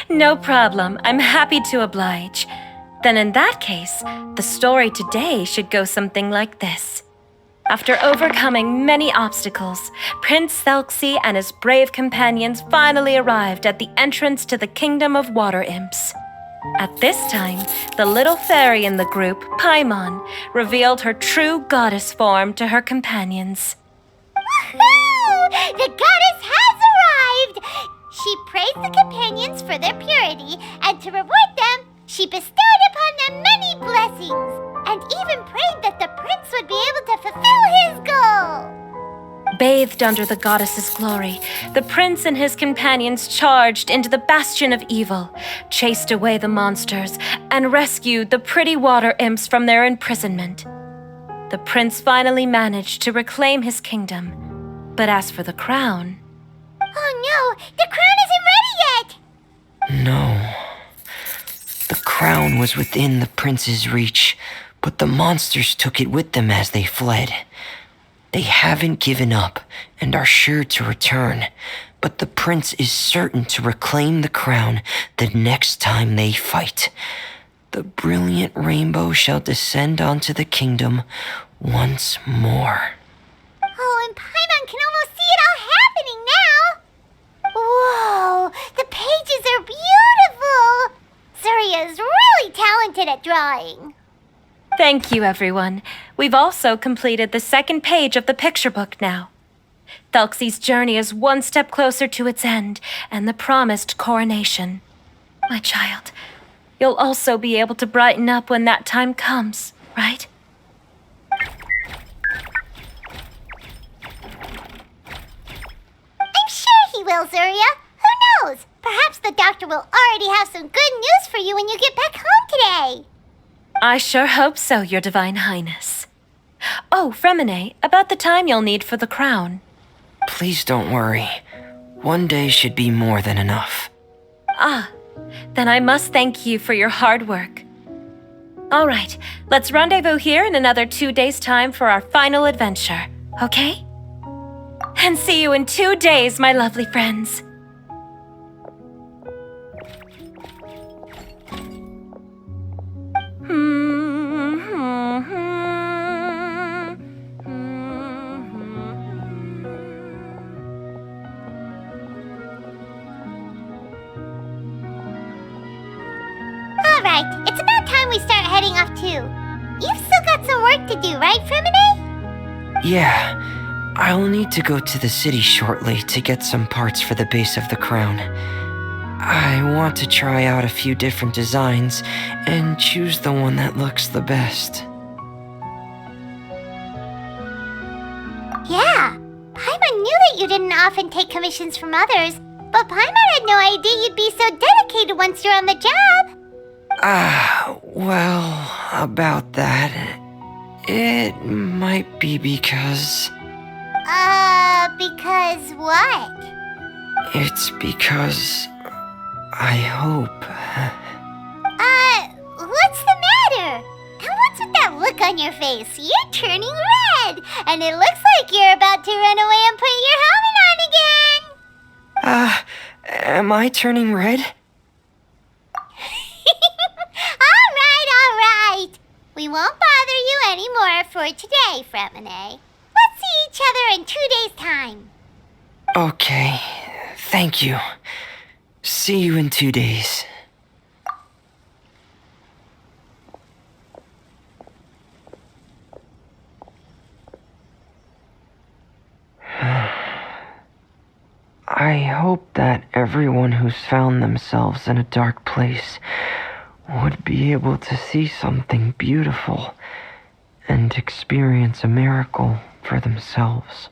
No problem. I'm happy to oblige. Then in that case, the story today should go something like this. After overcoming many obstacles, Prince Thelxie and his brave companions finally arrived at the entrance to the Kingdom of Water Imps. At this time, the little fairy in the group, Paimon, revealed her true goddess form to her companions. Woohoo! The goddess has arrived! She praised the companions for their purity, and to reward them, she bestowed upon them many blessings, and even prayed that the prince would be able to fulfill his goal. Bathed under the goddess's glory, the prince and his companions charged into the bastion of evil, chased away the monsters, and rescued the pretty water imps from their imprisonment. The prince finally managed to reclaim his kingdom. But as for the crown... Oh no, the crown isn't ready yet! No. The crown was within the prince's reach, but the monsters took it with them as they fled. They haven't given up and are sure to return, but the prince is certain to reclaim the crown the next time they fight. The brilliant rainbow shall descend onto the kingdom once more. Oh, and Paimon can almost see it all happening now! Whoa, the pages are beautiful! Zuria is really talented at drawing. Thank you, everyone. We've also completed the second page of the picture book now. Thelxie's journey is one step closer to its end and the promised coronation. My child, you'll also be able to brighten up when that time comes, right? I'm sure he will, Zuria. Who knows? Perhaps the doctor will already have some good news for you when you get back home today. I sure hope so, Your Divine Highness. Oh, Fremine, about the time you'll need for the crown. Please don't worry. One day should be more than enough. Ah, then I must thank you for your hard work. All right, let's rendezvous here in another 2 days' time for our final adventure, okay? And see you in 2 days, my lovely friends. Alright, it's about time we start heading off too. You've still got some work to do, right, Fremine? Yeah, I'll need to go to the city shortly to get some parts for the base of the crown. I want to try out a few different designs and choose the one that looks the best. Yeah, Paimon knew that you didn't often take commissions from others, but Paimon had no idea you'd be so dedicated once you're on the job. Well, about that, it might be because... Because what? It's because I hope... What's the matter? And what's with that look look on your face. You're turning red, and it looks like you're about to run away and put your helmet on again. Am I turning red? All right. We won't bother you anymore for today, Fremine. Let's see each other in 2 days' time. Okay, thank you. See you in 2 days. I hope that everyone who's found themselves in a dark place would be able to see something beautiful and experience a miracle for themselves.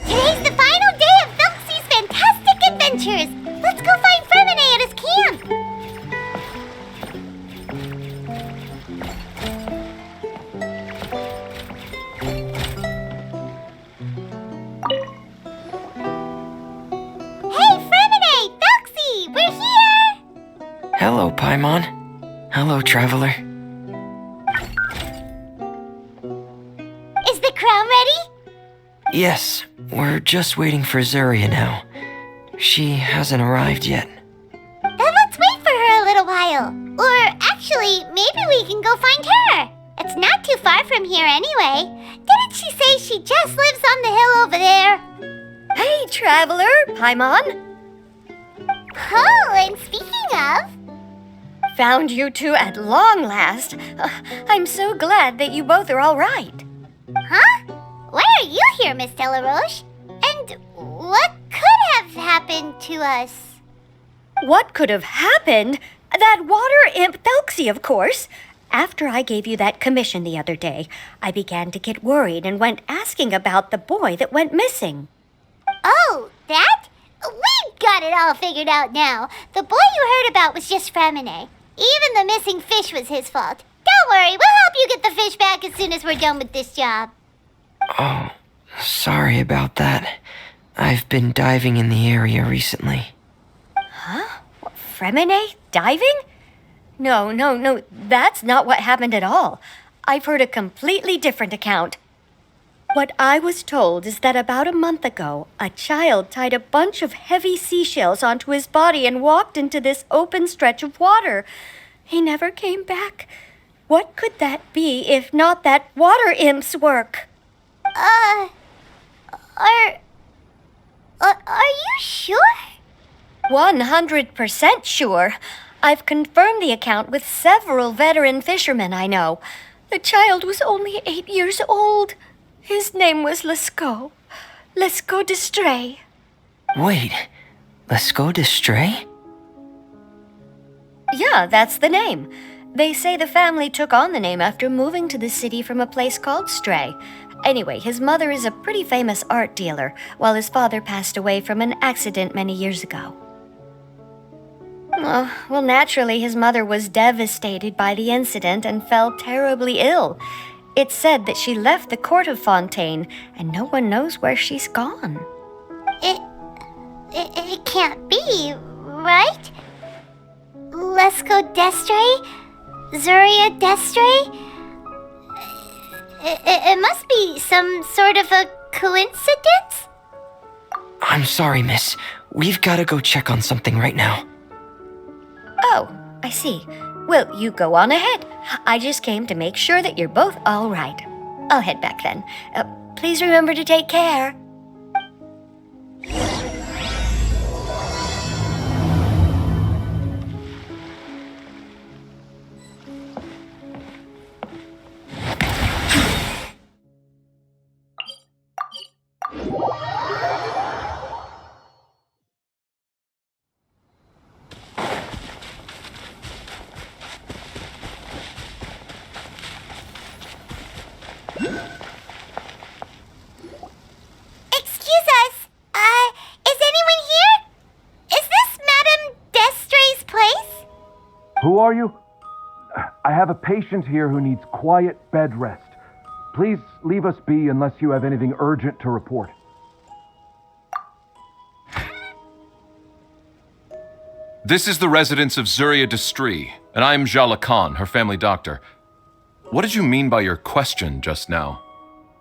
Today's the final day of Thelxie's fantastic adventures. Let's go find Fremine at his camp. Hey, Fremine! Thelxie! We're here! Hello, Paimon. Hello, traveler. Is the crown ready? Yes, we're just waiting for Zuria now. She hasn't arrived yet. Then let's wait for her a little while. Or actually, maybe we can go find her. It's not too far from here anyway. Didn't she say she just lives on the hill over there? Hey, traveler, Paimon. Oh, and speaking of... Found you two at long last. I'm so glad that you both are all right. Huh? Why are you here, Miss Delaroche? And what could have happened to us? What could have happened? That water imp Thelxie, of course. After I gave you that commission the other day, I began to get worried and went asking about the boy that went missing. Oh, that? We've got it all figured out now. The boy you heard about was just Fremine. Even the missing fish was his fault. Don't worry, we'll help you get the fish back as soon as we're done with this job. Oh, sorry about that. I've been diving in the area recently. Fremine? Diving? No, that's not what happened at all. I've heard a completely different account. What I was told is that about a month ago, a child tied a bunch of heavy seashells onto his body and walked into this open stretch of water. He never came back. What could that be if not that water imp's work? Are you sure? 100% sure. I've confirmed the account with several veteran fishermen I know. The child was only 8 years old. His name was Lescaut. Lescaut d'Estray. Wait, Lescaut d'Estray? Yeah, that's the name. They say the family took on the name after moving to the city from a place called Stray. Anyway, his mother is a pretty famous art dealer, while his father passed away from an accident many years ago. Well, naturally, his mother was devastated by the incident and fell terribly ill. It's said that she left the court of Fontaine, and no one knows where she's gone. It can't be, right? Lescaut d'Estray? Zuria d'Estray? It must be some sort of a coincidence? I'm sorry, miss. We've got to go check on something right now. Oh, I see. Well, you go on ahead. I just came to make sure that you're both all right. I'll head back then. Please remember to take care. Excuse us. Is anyone here? Is this Madame Destray's place? Who are you? I have a patient here who needs quiet bed rest. Please leave us be unless you have anything urgent to report. This is the residence of Zuria Destri, and I'm Jala Khan, her family doctor. What did you mean by your question just now?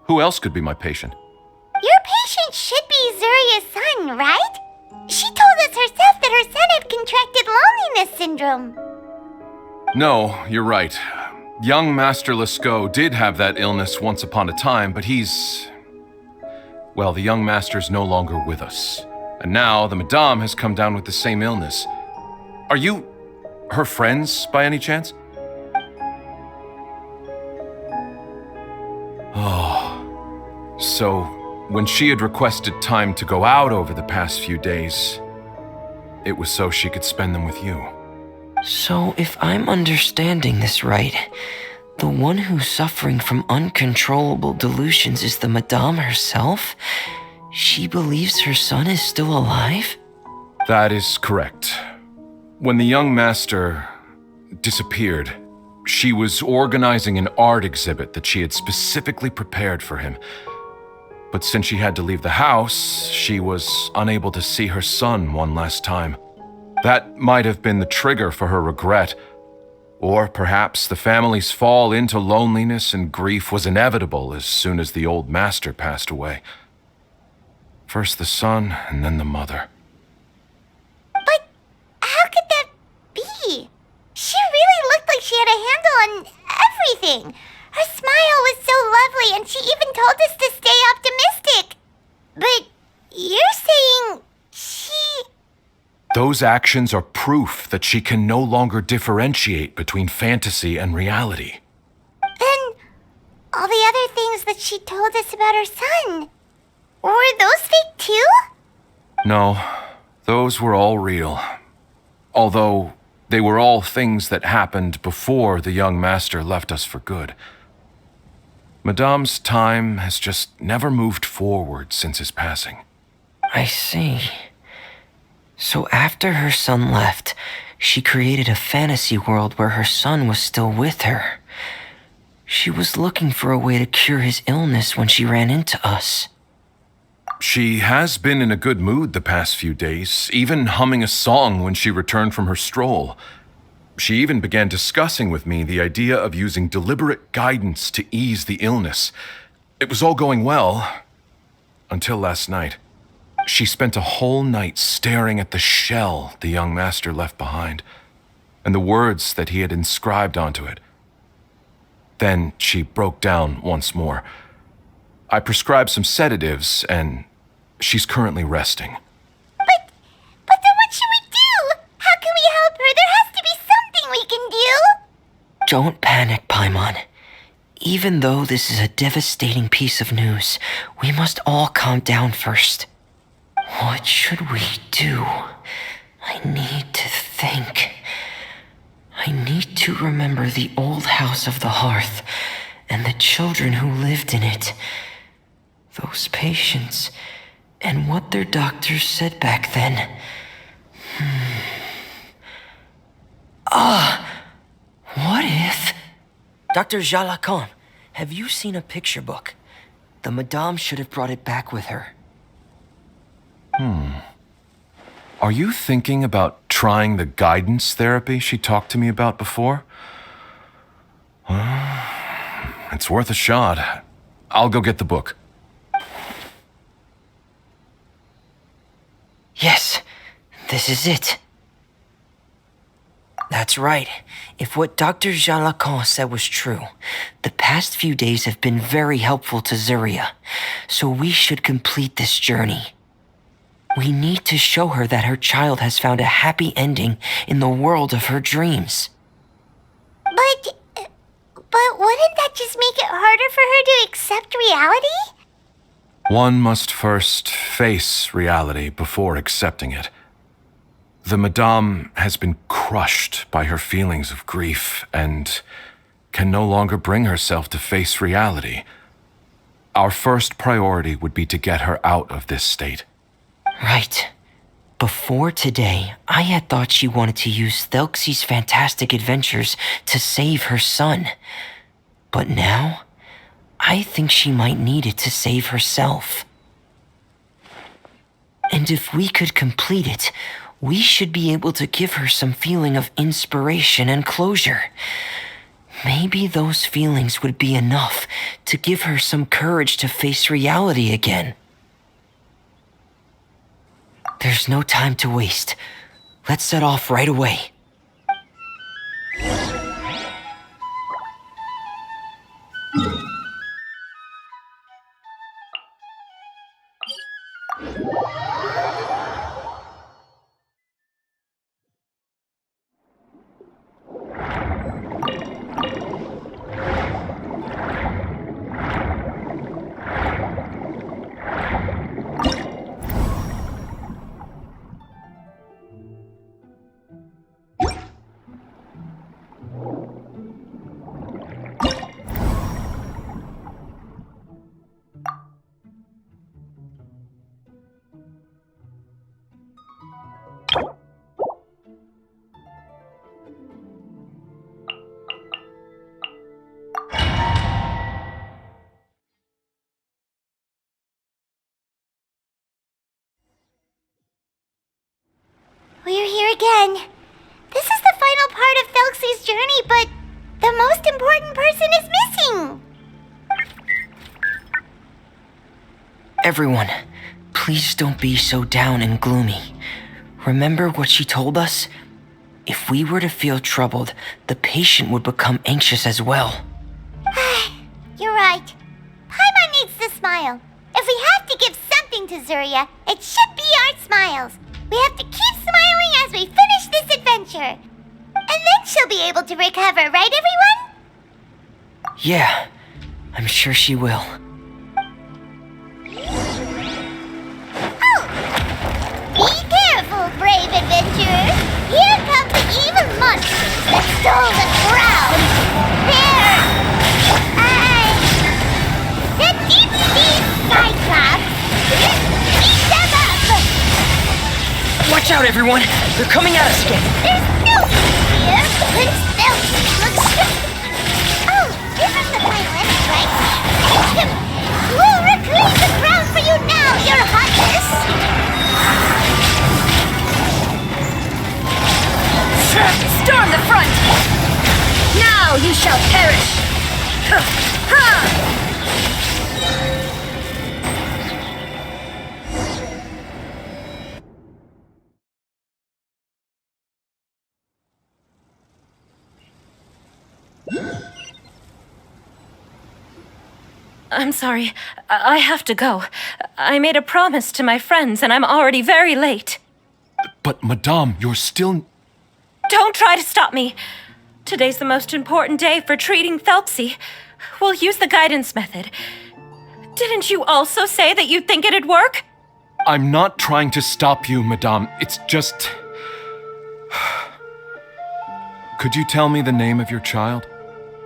Who else could be my patient? Your patient should be Zuria's son, right? She told us herself that her son had contracted loneliness syndrome. No, you're right. Young Master Lescaut did have that illness once upon a time, but well, the young master's no longer with us. And now the Madame has come down with the same illness. Are you her friends by any chance? Oh, so when she had requested time to go out over the past few days, it was so she could spend them with you. So, if I'm understanding this right, the one who's suffering from uncontrollable delusions is the Madame herself? She believes her son is still alive? That is correct. When the young master disappeared, she was organizing an art exhibit that she had specifically prepared for him. But since she had to leave the house, she was unable to see her son one last time. That might have been the trigger for her regret. Or perhaps the family's fall into loneliness and grief was inevitable as soon as the old master passed away. First the son, and then the mother. But how could that be? She really looked like she had a handle on everything. Her smile was so lovely, and she even told us to stay optimistic. But you're saying she... Those actions are proof that she can no longer differentiate between fantasy and reality. Then all the other things that she told us about her son, were those fake too? No, those were all real. Although they were all things that happened before the young master left us for good. Madame's time has just never moved forward since his passing. I see. So after her son left, she created a fantasy world where her son was still with her. She was looking for a way to cure his illness when she ran into us. She has been in a good mood the past few days, even humming a song when she returned from her stroll. She even began discussing with me the idea of using deliberate guidance to ease the illness. It was all going well, until last night. She spent a whole night staring at the shell the young master left behind, and the words that he had inscribed onto it. Then she broke down once more. I prescribed some sedatives, and she's currently resting. But then what should we do? How can we help her? There has to be something we can do. Don't panic, Paimon. Even though this is a devastating piece of news, we must all calm down first. What should we do? I need to think. I need to remember the old house of the hearth and the children who lived in it. Those patients and what their doctors said back then. What if... Dr. Jalakon, have you seen a picture book? The Madame should have brought it back with her. Are you thinking about trying the guidance therapy she talked to me about before? It's worth a shot. I'll go get the book. Yes, this is it. That's That's right. If what Dr. Jean Lacan said was true, the past few days have been very helpful to Zuria, so we should complete this journey. We need to show her that her child has found a happy ending in the world of her dreams. But wouldn't that just make it harder for her to accept reality? One must first face reality before accepting it. The Madame has been crushed by her feelings of grief and can no longer bring herself to face reality. Our first priority would be to get her out of this state. Right. Before today, I had thought she wanted to use Thelxie's fantastic adventures to save her son. But now, I think she might need it to save herself. And if we could complete it, we should be able to give her some feeling of inspiration and closure. Maybe those feelings would be enough to give her some courage to face reality again. There's no time to waste. Let's set off right away. We're here again. This is the final part of Thelxie's journey, but the most important person is missing. Everyone, please don't be so down and gloomy. Remember what she told us? If we were to feel troubled, the patient would become anxious as well. You're right. Paimon needs to smile. If we have to give something to Zuria, it should be our smiles. We have to keep smiling as we finish this adventure. And then she'll be able to recover, right everyone? Yeah, I'm sure she will. Oh! Be careful, brave adventurers. Here come the evil monsters that stole the crown. The deep-sea cyclops. Eat them up! Watch out, everyone! They're coming at us again! There's no use here. Prince Thelxie looks Oh, this is the final enemy, right? We'll reclaim the crown for you now, your highness! Storm the front! Now you shall perish! Ha! I'm sorry. I have to go. I made a promise to my friends, and I'm already very late. But, Madame, you're still... Don't try to stop me. Today's the most important day for treating Thelxie. We'll use the guidance method. Didn't you also say that you'd think it'd work? I'm not trying to stop you, Madame. It's just... Could you tell me the name of your child?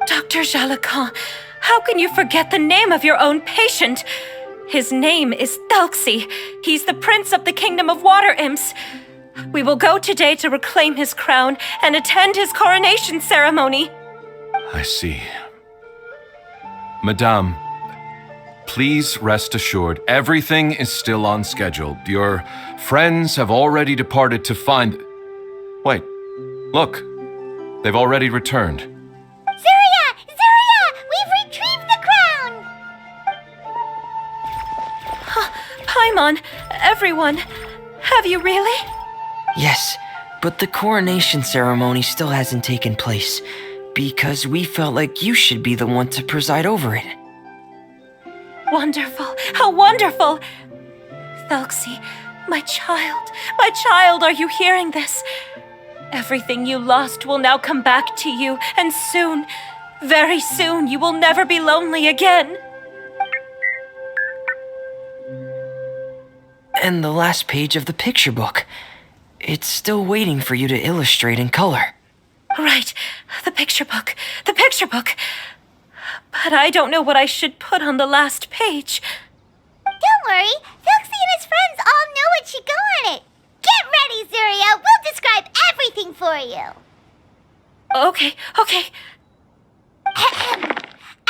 Dr. Jalacan, how can you forget the name of your own patient? His name is Thelxie. He's the prince of the kingdom of water imps. We will go today to reclaim his crown and attend his coronation ceremony. I see. Madame, please rest assured, everything is still on schedule. Your friends have already departed to find... Wait, look. They've already returned. Zuria! Zuria! We've retrieved the crown! Paimon, everyone, have you really? Yes, But the coronation ceremony still hasn't taken place, because we felt like you should be the one to preside over it. Wonderful! How wonderful! Thelxie, my child, are you hearing this? Everything you lost will now come back to you, and soon, very soon, you will never be lonely again. And the last page of the picture book. It's still waiting for you to illustrate in color. Right, the picture book. But I don't know what I should put on the last page. Don't worry, Thelxie and his friends all know what should go on it. Get ready, Zuria. We'll describe everything for you. Okay.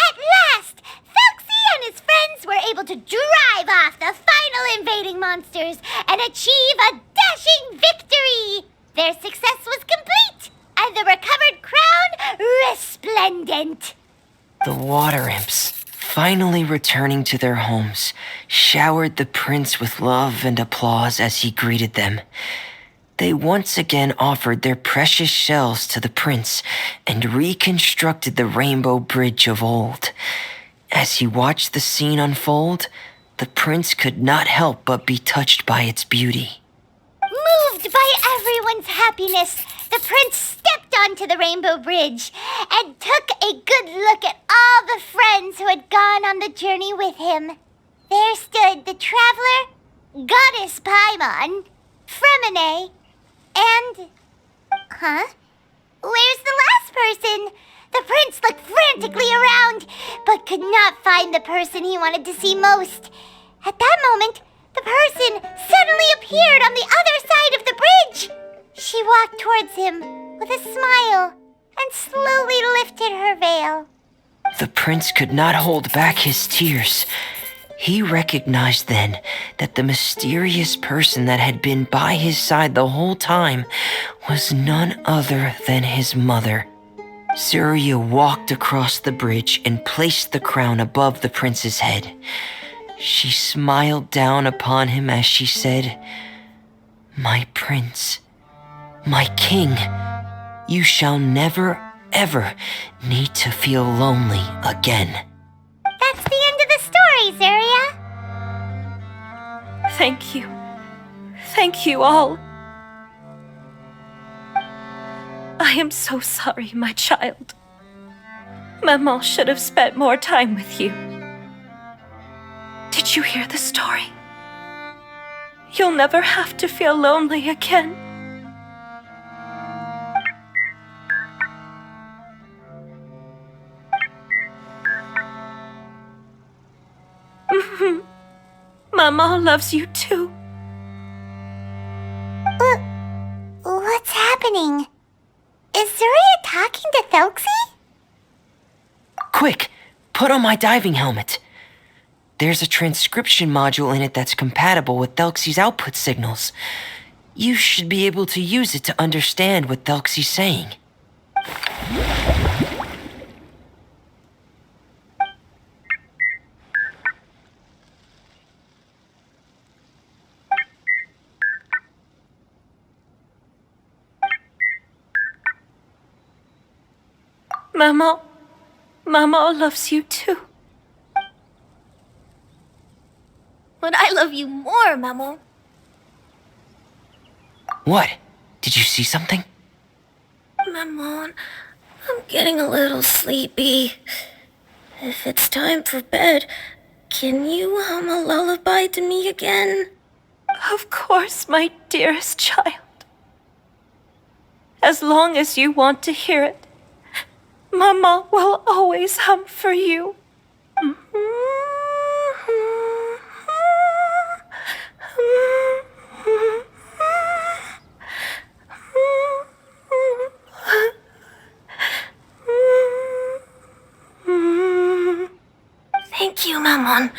At last, Thelxie and his friends were able to drive off the final invading monsters and achieve a dashing victory. Their success was complete, and the recovered crown resplendent. The water imps, finally returning to their homes, showered the prince with love and applause as he greeted them. They once again offered their precious shells to the prince and reconstructed the rainbow bridge of old. As he watched the scene unfold, the prince could not help but be touched by its beauty. Moved by everyone's happiness, the prince stepped onto the rainbow bridge and took a good look at all the friends who had gone on the journey with him. There stood the traveler, Goddess Paimon, Fremine, and... Where's the last person? The prince looked frantically around, but could not find the person he wanted to see most. At that moment, the person suddenly appeared on the other side of the bridge. She walked towards him with a smile and slowly lifted her veil. The prince could not hold back his tears. He recognized then that the mysterious person that had been by his side the whole time was none other than his mother. Zuria walked across the bridge and placed the crown above the prince's head. She smiled down upon him as she said, "My prince, my king, you shall never, ever need to feel lonely again." That's the end of the story, Zuria. Thank you all. I am so sorry, my child. Maman should have spent more time with you. Did you hear the story? You'll never have to feel lonely again. Maman loves you too. What's happening? Is Zuria talking to Thelxie? Quick, put on my diving helmet. There's a transcription module in it that's compatible with Thelxie's output signals. You should be able to use it to understand what Thelxie's saying. Maman loves you too. But I love you more, Maman. What? Did you see something? Maman, I'm getting a little sleepy. If it's time for bed, can you hum a lullaby to me again? Of course, my dearest child. As long as you want to hear it, Maman will always hum for you. Thank you, Maman.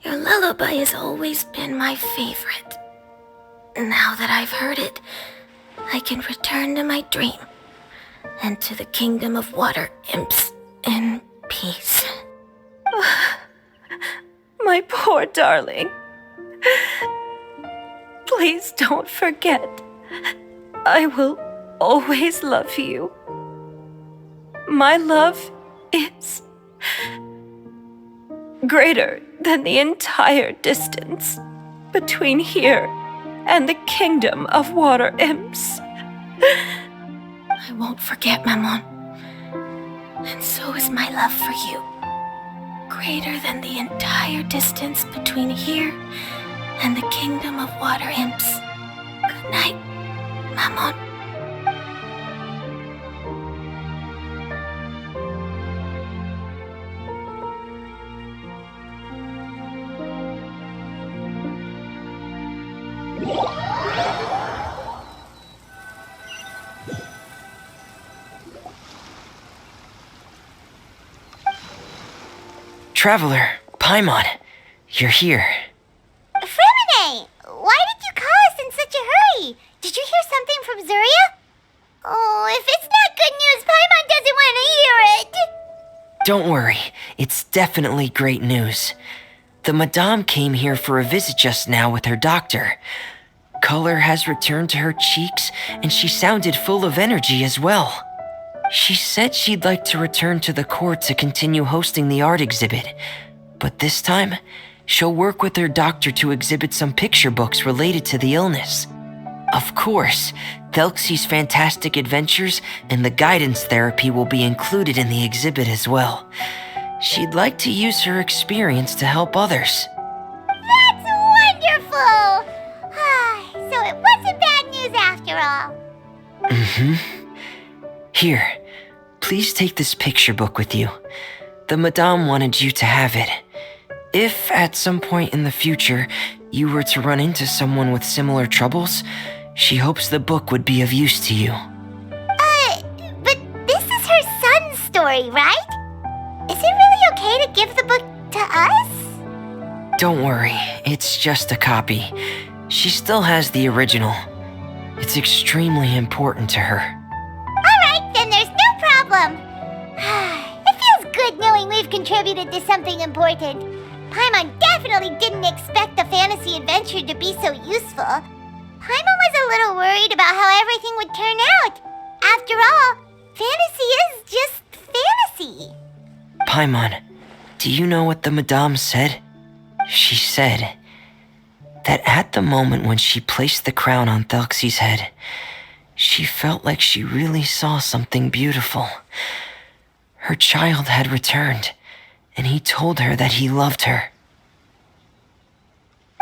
Your lullaby has always been my favorite. Now that I've heard it, I can return to my dream and to the kingdom of water imps in peace. My poor darling. Please don't forget. I will always love you. My love is greater than the entire distance between here and the kingdom of water imps. I won't forget, Maman. And so is my love for you. Greater than the entire distance between here and the kingdom of water imps. Good night, Maman. Traveler, Paimon, you're here. Fremine, why did you call us in such a hurry? Did you hear something from Zuria? Oh, if it's not good news, Paimon doesn't want to hear it. Don't worry, it's definitely great news. The Madame came here for a visit just now with her doctor. Color has returned to her cheeks, and she sounded full of energy as well. She said she'd like to return to the court to continue hosting the art exhibit, but this time, she'll work with her doctor to exhibit some picture books related to the illness. Of course, Thelxie's fantastic adventures and the guidance therapy will be included in the exhibit as well. She'd like to use her experience to help others. That's wonderful! So it wasn't bad news after all. Mm-hmm. Here, please take this picture book with you. The Madame wanted you to have it. If at some point in the future you were to run into someone with similar troubles, she hopes the book would be of use to you. But this is her son's story, right? Is it really okay to give the book to us? Don't worry, it's just a copy. She still has the original. It's extremely important to her. Alright, then there's no problem. It feels good knowing we've contributed to something important. Paimon definitely didn't expect the fantasy adventure to be so useful. Paimon was a little worried about how everything would turn out. After all, fantasy is just fantasy. Paimon, do you know what the Madame said? She said that at the moment when she placed the crown on Thelxie's head, she felt like she really saw something beautiful. Her child had returned, and he told her that he loved her.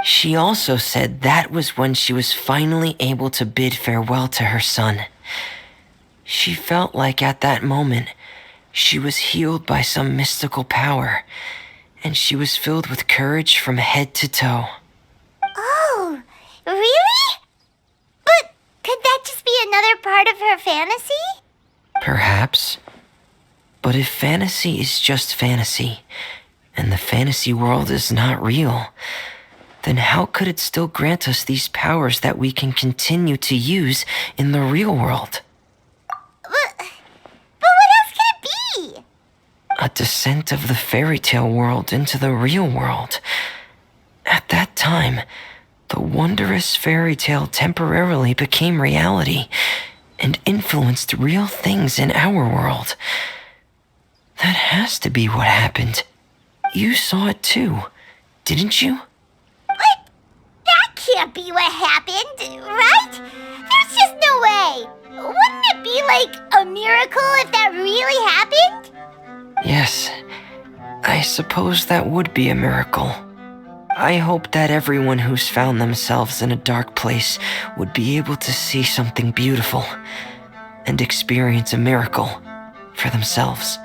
She also said that was when she was finally able to bid farewell to her son. She felt like at that moment, she was healed by some mystical power, and she was filled with courage from head to toe. Oh, really? But could that just be another part of her fantasy? Perhaps. But if fantasy is just fantasy, and the fantasy world is not real, then how could it still grant us these powers that we can continue to use in the real world? But what else could it be? A descent of the fairy tale world into the real world. At that time, the wondrous fairy tale temporarily became reality and influenced real things in our world. That has to be what happened. You saw it too, didn't you? What? That can't be what happened, right? There's just no way. Wouldn't it be like a miracle if that really happened? Yes, I suppose that would be a miracle. I hope that everyone who's found themselves in a dark place would be able to see something beautiful and experience a miracle for themselves.